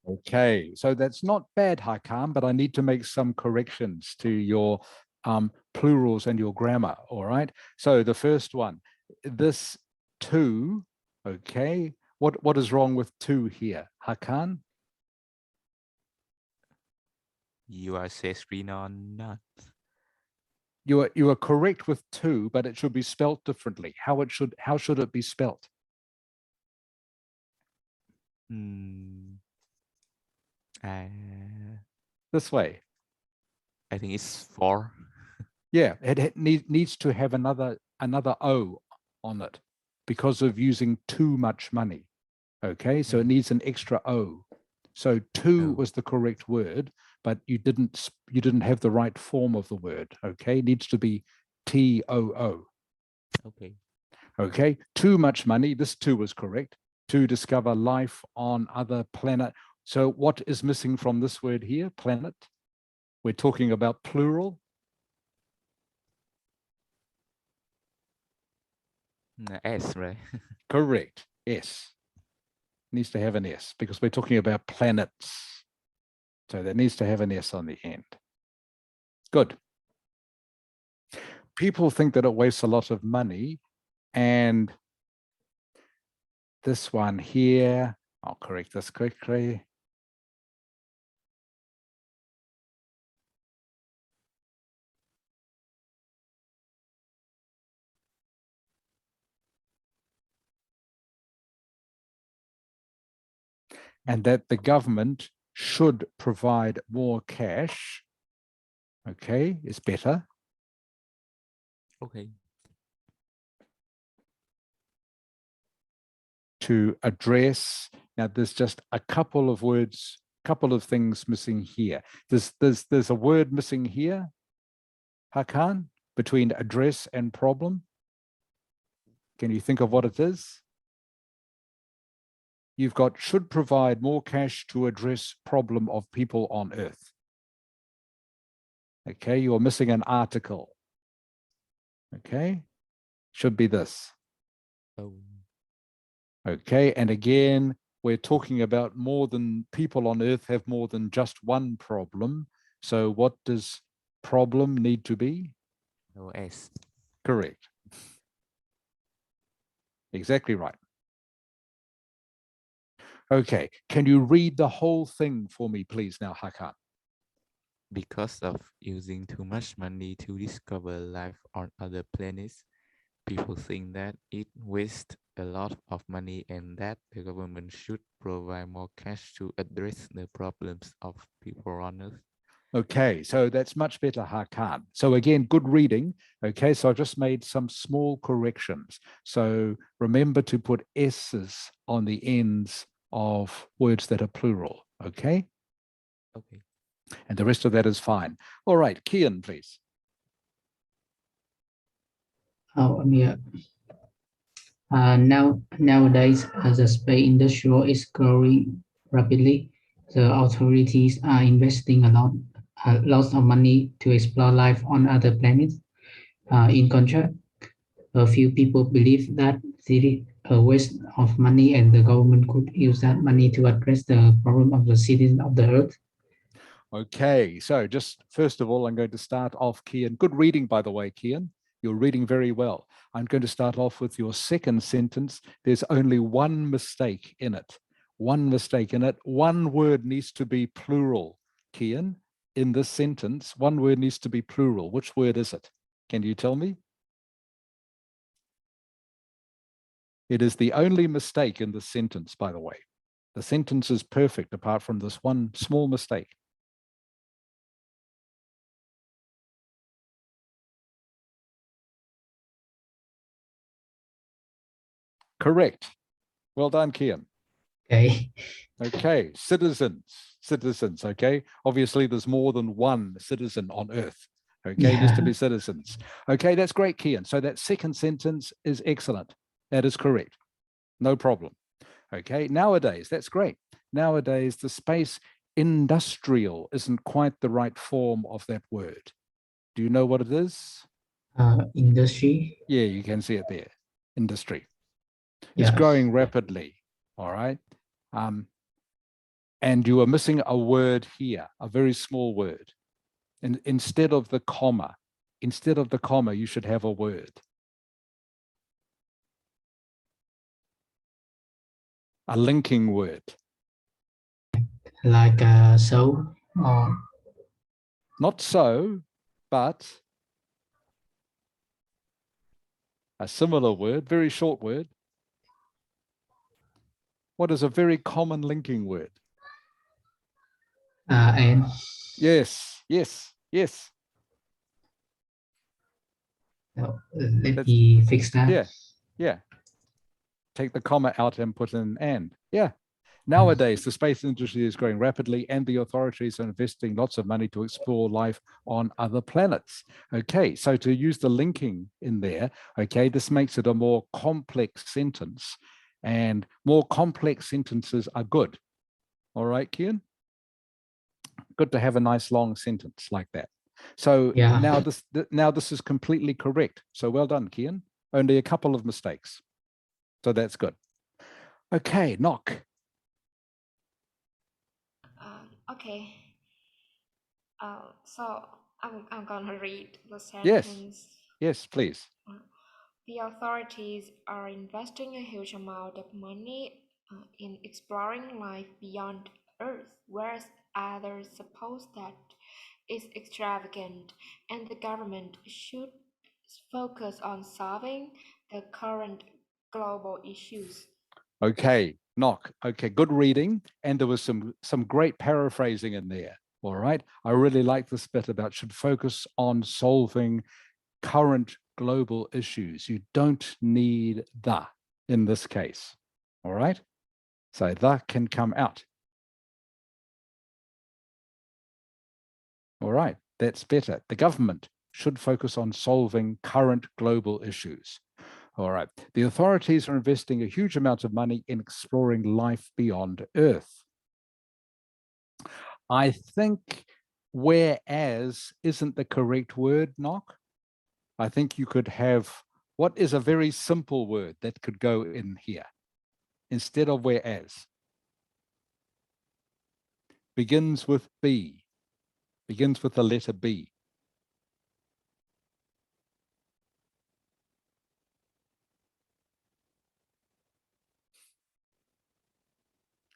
Okay, so that's not bad, Hakan, but I need to make some corrections to your plurals and your grammar, all right? So the first one, this two, okay, what is wrong with two here, Hakan? You are say screen on not. You are correct with two, but it should be spelt differently. How should it be spelt? This way. I think it's 4. Yeah, it needs to have another O on it because of using too much money. Okay, so it needs an extra O. So two was the correct word, but you didn't have the right form of the word. Okay, it needs to be TOO. Okay. Okay, too much money. This two was correct. To discover life on other planet. So what is missing from this word here? Planet. We're talking about plural. S, right? Correct. S. Needs to have an S because we're talking about planets. So that needs to have an S on the end. Good. People think that it wastes a lot of money, and this one here, I'll correct this quickly. And that the government should provide more cash. Okay, is better. Okay. To address, now there's just a couple of words, couple of things missing here. There's a word missing here, Hakan, between address and problem. Can you think of what it is? You've got should provide more cash to address problem of people on Earth. Okay, you're missing an article. Okay, should be this. Oh. Okay, and again, we're talking about more than people on Earth have more than just one problem. So what does problem need to be? No S. Correct. Exactly right. Okay, can you read the whole thing for me, please, now, Hakan? Because of using too much money to discover life on other planets, people think that it wastes a lot of money and that the government should provide more cash to address the problems of people on Earth. Okay, so that's much better, Hakan. So again, good reading. Okay, so I just made some small corrections. So remember to put S's on the ends of words that are plural, okay? Okay. And the rest of that is fine. All right, Kian, please. Oh, yeah. Nowadays, as the space industry is growing rapidly, the authorities are investing lots of money to explore life on other planets. In contrast, a few people believe that a waste of money, and the government could use that money to address the problem of the citizens of the earth. Okay, so just first of all, I'm going to start off, Kian. Good reading, by the way, Kian. You're reading very well. I'm going to start off with your second sentence. There's only one mistake in it. One mistake in it. One word needs to be plural, Kian. In this sentence, one word needs to be plural. Which word is it? Can you tell me? It is the only mistake in the sentence, by the way. The sentence is perfect apart from this one small mistake. Correct. Well done, Kian. Okay. Okay, citizens, okay? Obviously, there's more than one citizen on Earth, okay? Needs to be citizens. Okay, that's great, Kian. So that second sentence is excellent. That is correct. No problem. Okay, nowadays, that's great. Nowadays, the space industrial isn't quite the right form of that word. Do you know what it is? Industry. Yeah, you can see it there. Industry. It's Yeah. growing rapidly, all right? And you are missing a word here, a very small word. And instead of the comma, you should have a word. A linking word. Like so or Not so, but a similar word, very short word. What is a very common linking word? and. Yes, yes, yes. So, let me fix that. Yeah, yeah. Take the comma out and put in and. Yeah. Nowadays, the space industry is growing rapidly and the authorities are investing lots of money to explore life on other planets. Okay, so to use the linking in there, okay, this makes it a more complex sentence, and more complex sentences are good. All right, Kian? Good to have a nice long sentence like that. So Yeah. now this is completely correct. So well done, Kian. Only a couple of mistakes. So that's good. Okay, Knock. Okay. So I'm gonna read the Yes. sentence. Yes, please. The authorities are investing a huge amount of money in exploring life beyond Earth, whereas others suppose that is extravagant, and the government should focus on solving the current global issues. Okay, Knock. Okay, good reading. And there was some great paraphrasing in there. All right. I really like this bit about should focus on solving current global issues. You don't need the in this case. All right. So the can come out. All right. That's better. The government should focus on solving current global issues. All right. The authorities are investing a huge amount of money in exploring life beyond Earth. I think whereas isn't the correct word, Knock. I think you could have, what is a very simple word that could go in here instead of whereas? Begins with B, begins with the letter B.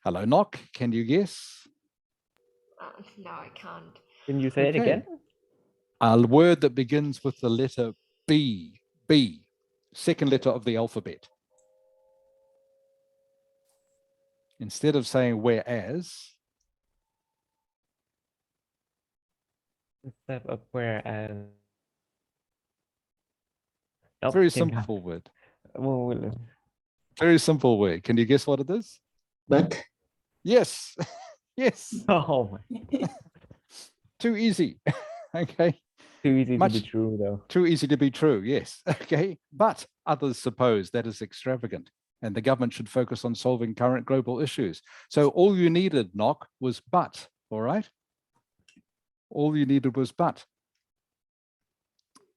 Hello, Knock. Can you guess? No, I can't. Can you say it again? A word that begins with the letter B, B, second letter of the alphabet. Instead of saying whereas. Instead of whereas. Nope, Very simple word. Well, very simple word. Can you guess what it is? But. Yes. Yes. Oh, Too easy. Okay. Too easy to be true, though. Too easy to be true, yes. Okay. But others suppose that is extravagant and the government should focus on solving current global issues. So all you needed, Knock, was but, all right? All you needed was but.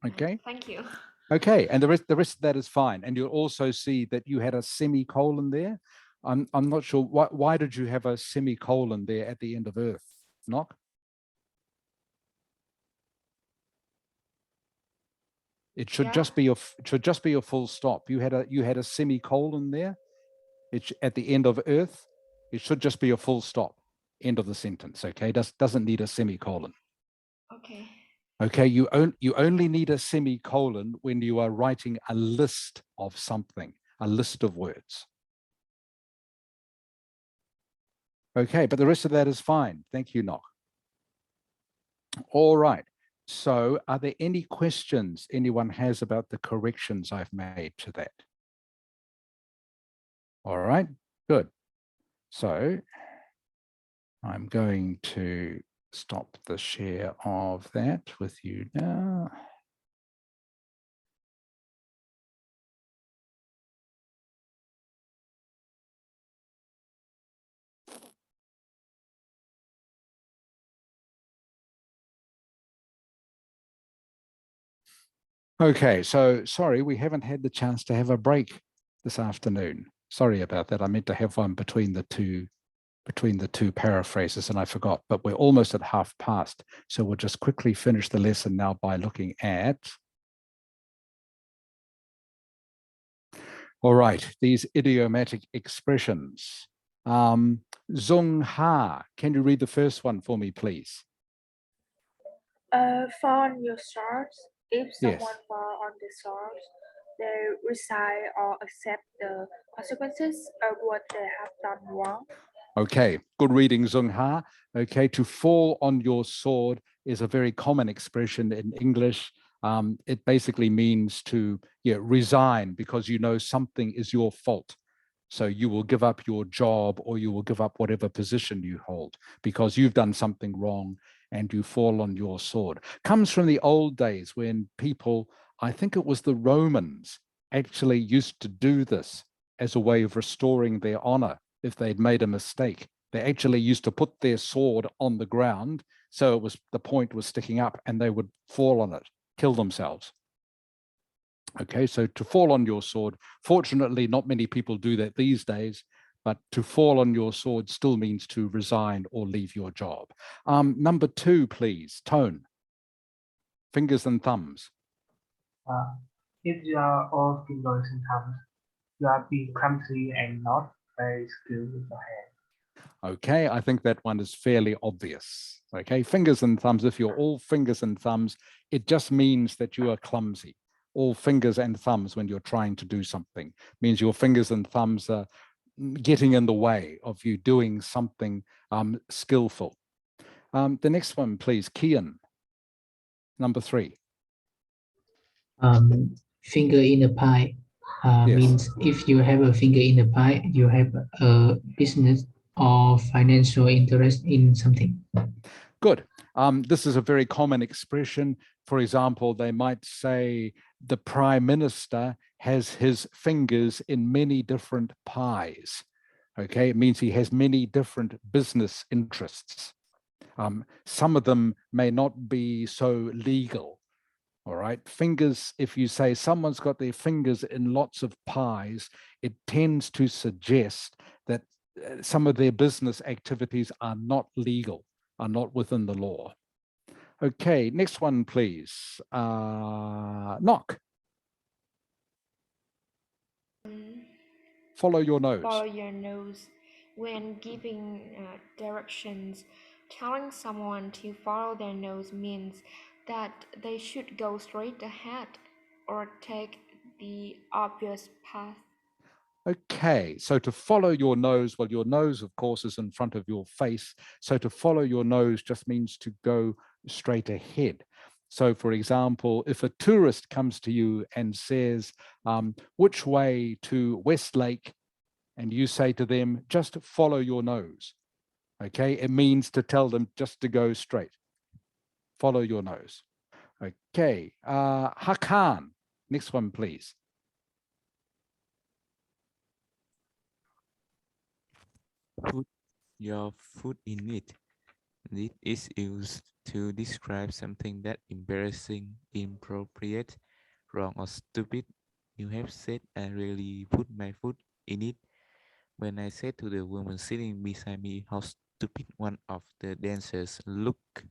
Okay. Thank you. Okay, and the rest of that is fine. And you'll also see that you had a semicolon there. I'm not sure why did you have a semicolon there at the end of Earth? Knock. It should Yeah. just be a full stop. You had a semicolon there. It's at the end of Earth. It should just be a full stop. End of the sentence. Okay, doesn't need a semicolon. Okay. Okay, you only need a semicolon when you are writing a list of something, a list of words. Okay, but the rest of that is fine. Thank you, Nock. All right. So are there any questions anyone has about the corrections I've made to that? All right, good. So I'm going to stop the share of that with you now. Okay, so sorry, we haven't had the chance to have a break this afternoon. Sorry about that. I meant to have one between the two paraphrases and I forgot, but we're almost at past. So we'll just quickly finish the lesson now by looking at, all right, these idiomatic expressions. Zung Ha, can you read the first one for me, please? Fall on your stars. If Yes. someone fall on the stars, they resign or accept the consequences of what they have done wrong. Okay, good reading, Zung Ha. Okay, to fall on your sword is a very common expression in English. It basically means to resign because you know something is your fault. So you will give up your job or you will give up whatever position you hold because you've done something wrong and you fall on your sword. Comes from the old days when people, I think it was the Romans, actually used to do this as a way of restoring their honor if they'd made a mistake. They actually used to put their sword on the ground so it was the point was sticking up and they would fall on it, kill themselves. Okay, so to fall on your sword, fortunately, not many people do that these days, but to fall on your sword still means to resign or leave your job. Number 2, please, Tone. Fingers and thumbs. If you are all fingers and thumbs, you are being clumsy and not very skilled with your hand. Okay, I think that one is fairly obvious. Okay, fingers and thumbs, if you're all fingers and thumbs, it just means that you are clumsy. All fingers and thumbs when you're trying to do something means your fingers and thumbs are getting in the way of you doing something skillful. The next one, please, Kian, number 3. Finger in a pie Yes. means if you have a finger in a pie, you have a business or financial interest in something. Good. This is a very common expression. For example, they might say the prime minister has his fingers in many different pies. Okay, it means he has many different business interests. Some of them may not be so legal. All right, fingers, if you say someone's got their fingers in lots of pies, it tends to suggest that some of their business activities are not legal, are not within the law. Okay, next one, please. Knock. Follow your nose. Follow your nose. When giving directions, telling someone to follow their nose means that they should go straight ahead or take the obvious path. Okay, so to follow your nose, well, your nose, of course, is in front of your face. So to follow your nose just means to go straight ahead. So, for example, if a tourist comes to you and says, which way to Westlake? And you say to them, just follow your nose. Okay, it means to tell them just to go straight. Follow your nose. Okay, Hakan, next one, please. Put your foot in it. This is used to describe something that embarrassing, inappropriate, wrong or stupid you have said. I really put my foot in it when I said to the woman sitting beside me how stupid one of the dancers looked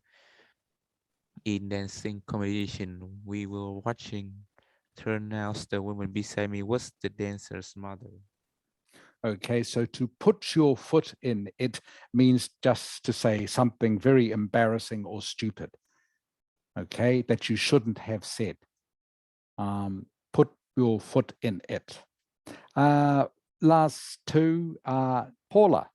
in dancing competition we were watching. Turned out the woman beside me was the dancer's mother. Okay, so to put your foot in it means just to say something very embarrassing or stupid, okay, that you shouldn't have said. Put your foot in it. Last two, Paula.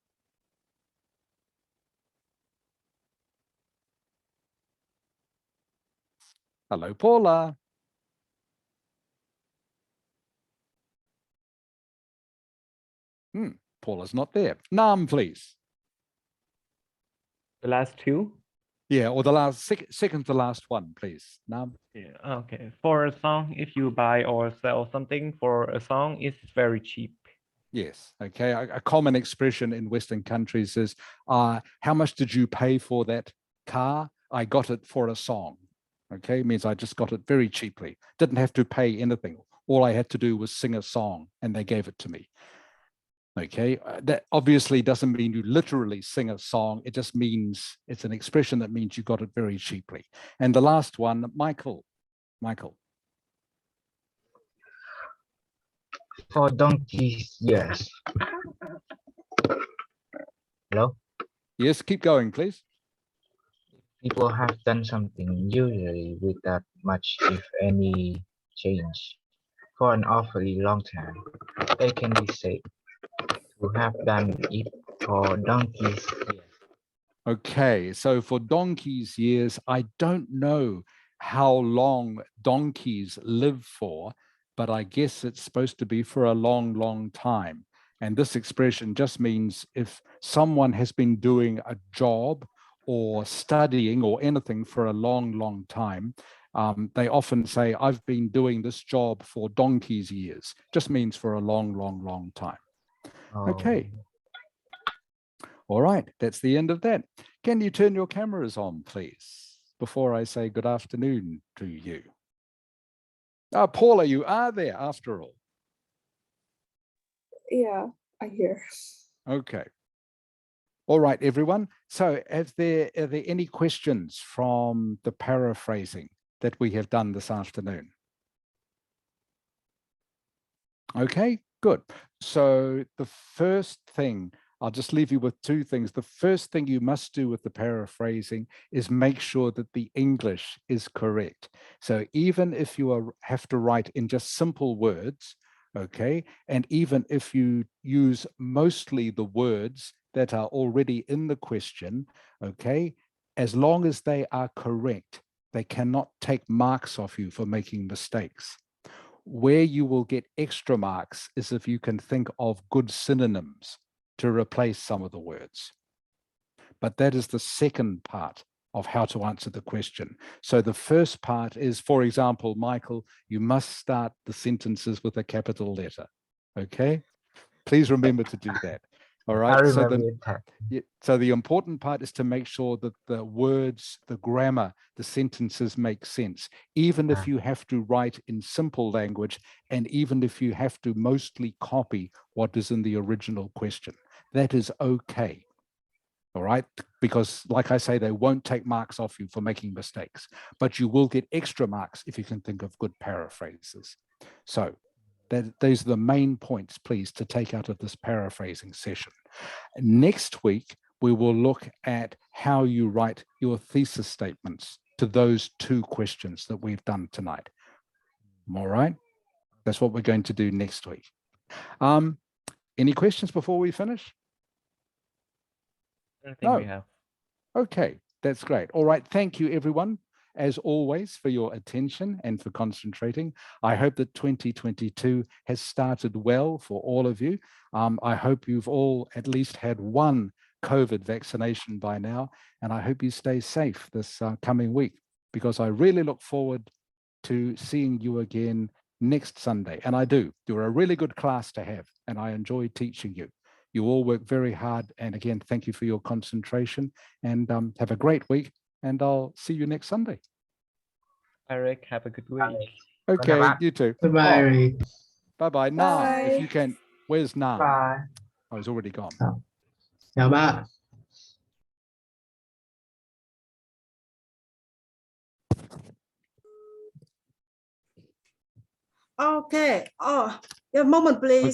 Hello, Paula. Paula's not there. Nam, please. The last two? Yeah, or the last second to last one, please. Nam. Yeah, okay. For a song, if you buy or sell something for a song, it's very cheap. Yes, okay. A common expression in Western countries is, how much did you pay for that car? I got it for a song. Okay, means I just got it very cheaply. Didn't have to pay anything. All I had to do was sing a song and they gave it to me. Okay, that obviously doesn't mean you literally sing a song. It just means it's an expression that means you got it very cheaply. And the last one, Michael. Michael. For donkeys, yes. Hello? Yes, keep going, please. People have done something usually without much, if any, change for an awfully long time. They can be said to have done it for donkeys. Okay, so for donkeys' years, I don't know how long donkeys live for, but I guess it's supposed to be for a long, long time. And this expression just means if someone has been doing a job or studying or anything for a long, long time, they often say, I've been doing this job for donkey's years. Just means for a long, long, long time. Okay. All right, that's the end of that. Can you turn your cameras on, please, before I say good afternoon to you? Paula, you are there after all. Yeah, I hear. Okay. All right, everyone. So are there any questions from the paraphrasing that we have done this afternoon? Okay, good. So the first thing, I'll just leave you with two things. The first thing you must do with the paraphrasing is make sure that the English is correct. So even if you have to write in just simple words, okay, and even if you use mostly the words that are already in the question, okay, as long as they are correct, they cannot take marks off you for making mistakes. Where you will get extra marks is if you can think of good synonyms to replace some of the words. But that is the second part of how to answer the question. So the first part is, for example, Michael, you must start the sentences with a capital letter. Okay? Please remember to do that. All right. I remember that. So the important part is to make sure that the words, the grammar, the sentences make sense, even if you have to write in simple language, and even if you have to mostly copy what is in the original question. That is okay. All right, because like I say, they won't take marks off you for making mistakes, but you will get extra marks if you can think of good paraphrases. So those are the main points, please, to take out of this paraphrasing session. Next week, we will look at how you write your thesis statements to those two questions that we've done tonight. All right, that's what we're going to do next week. Any questions before we finish? I think we have. Okay, that's great. All right, thank you, everyone, as always, for your attention and for concentrating. I hope that 2022 has started well for all of you. I hope you've all at least had one COVID vaccination by now, and I hope you stay safe this coming week, because I really look forward to seeing you again next Sunday. And I do. You're a really good class to have, and I enjoy teaching you. You all work very hard. And again, thank you for your concentration, and have a great week. And I'll see you next Sunday. Eric, have a good week. Okay, bạn. you too. Bye bye Oh, Rick. bye bye. Nam, if Bye. you can. Where's Nam? Bye. Oh, he's already gone. Chào bạn. Okay. Oh, a moment, please.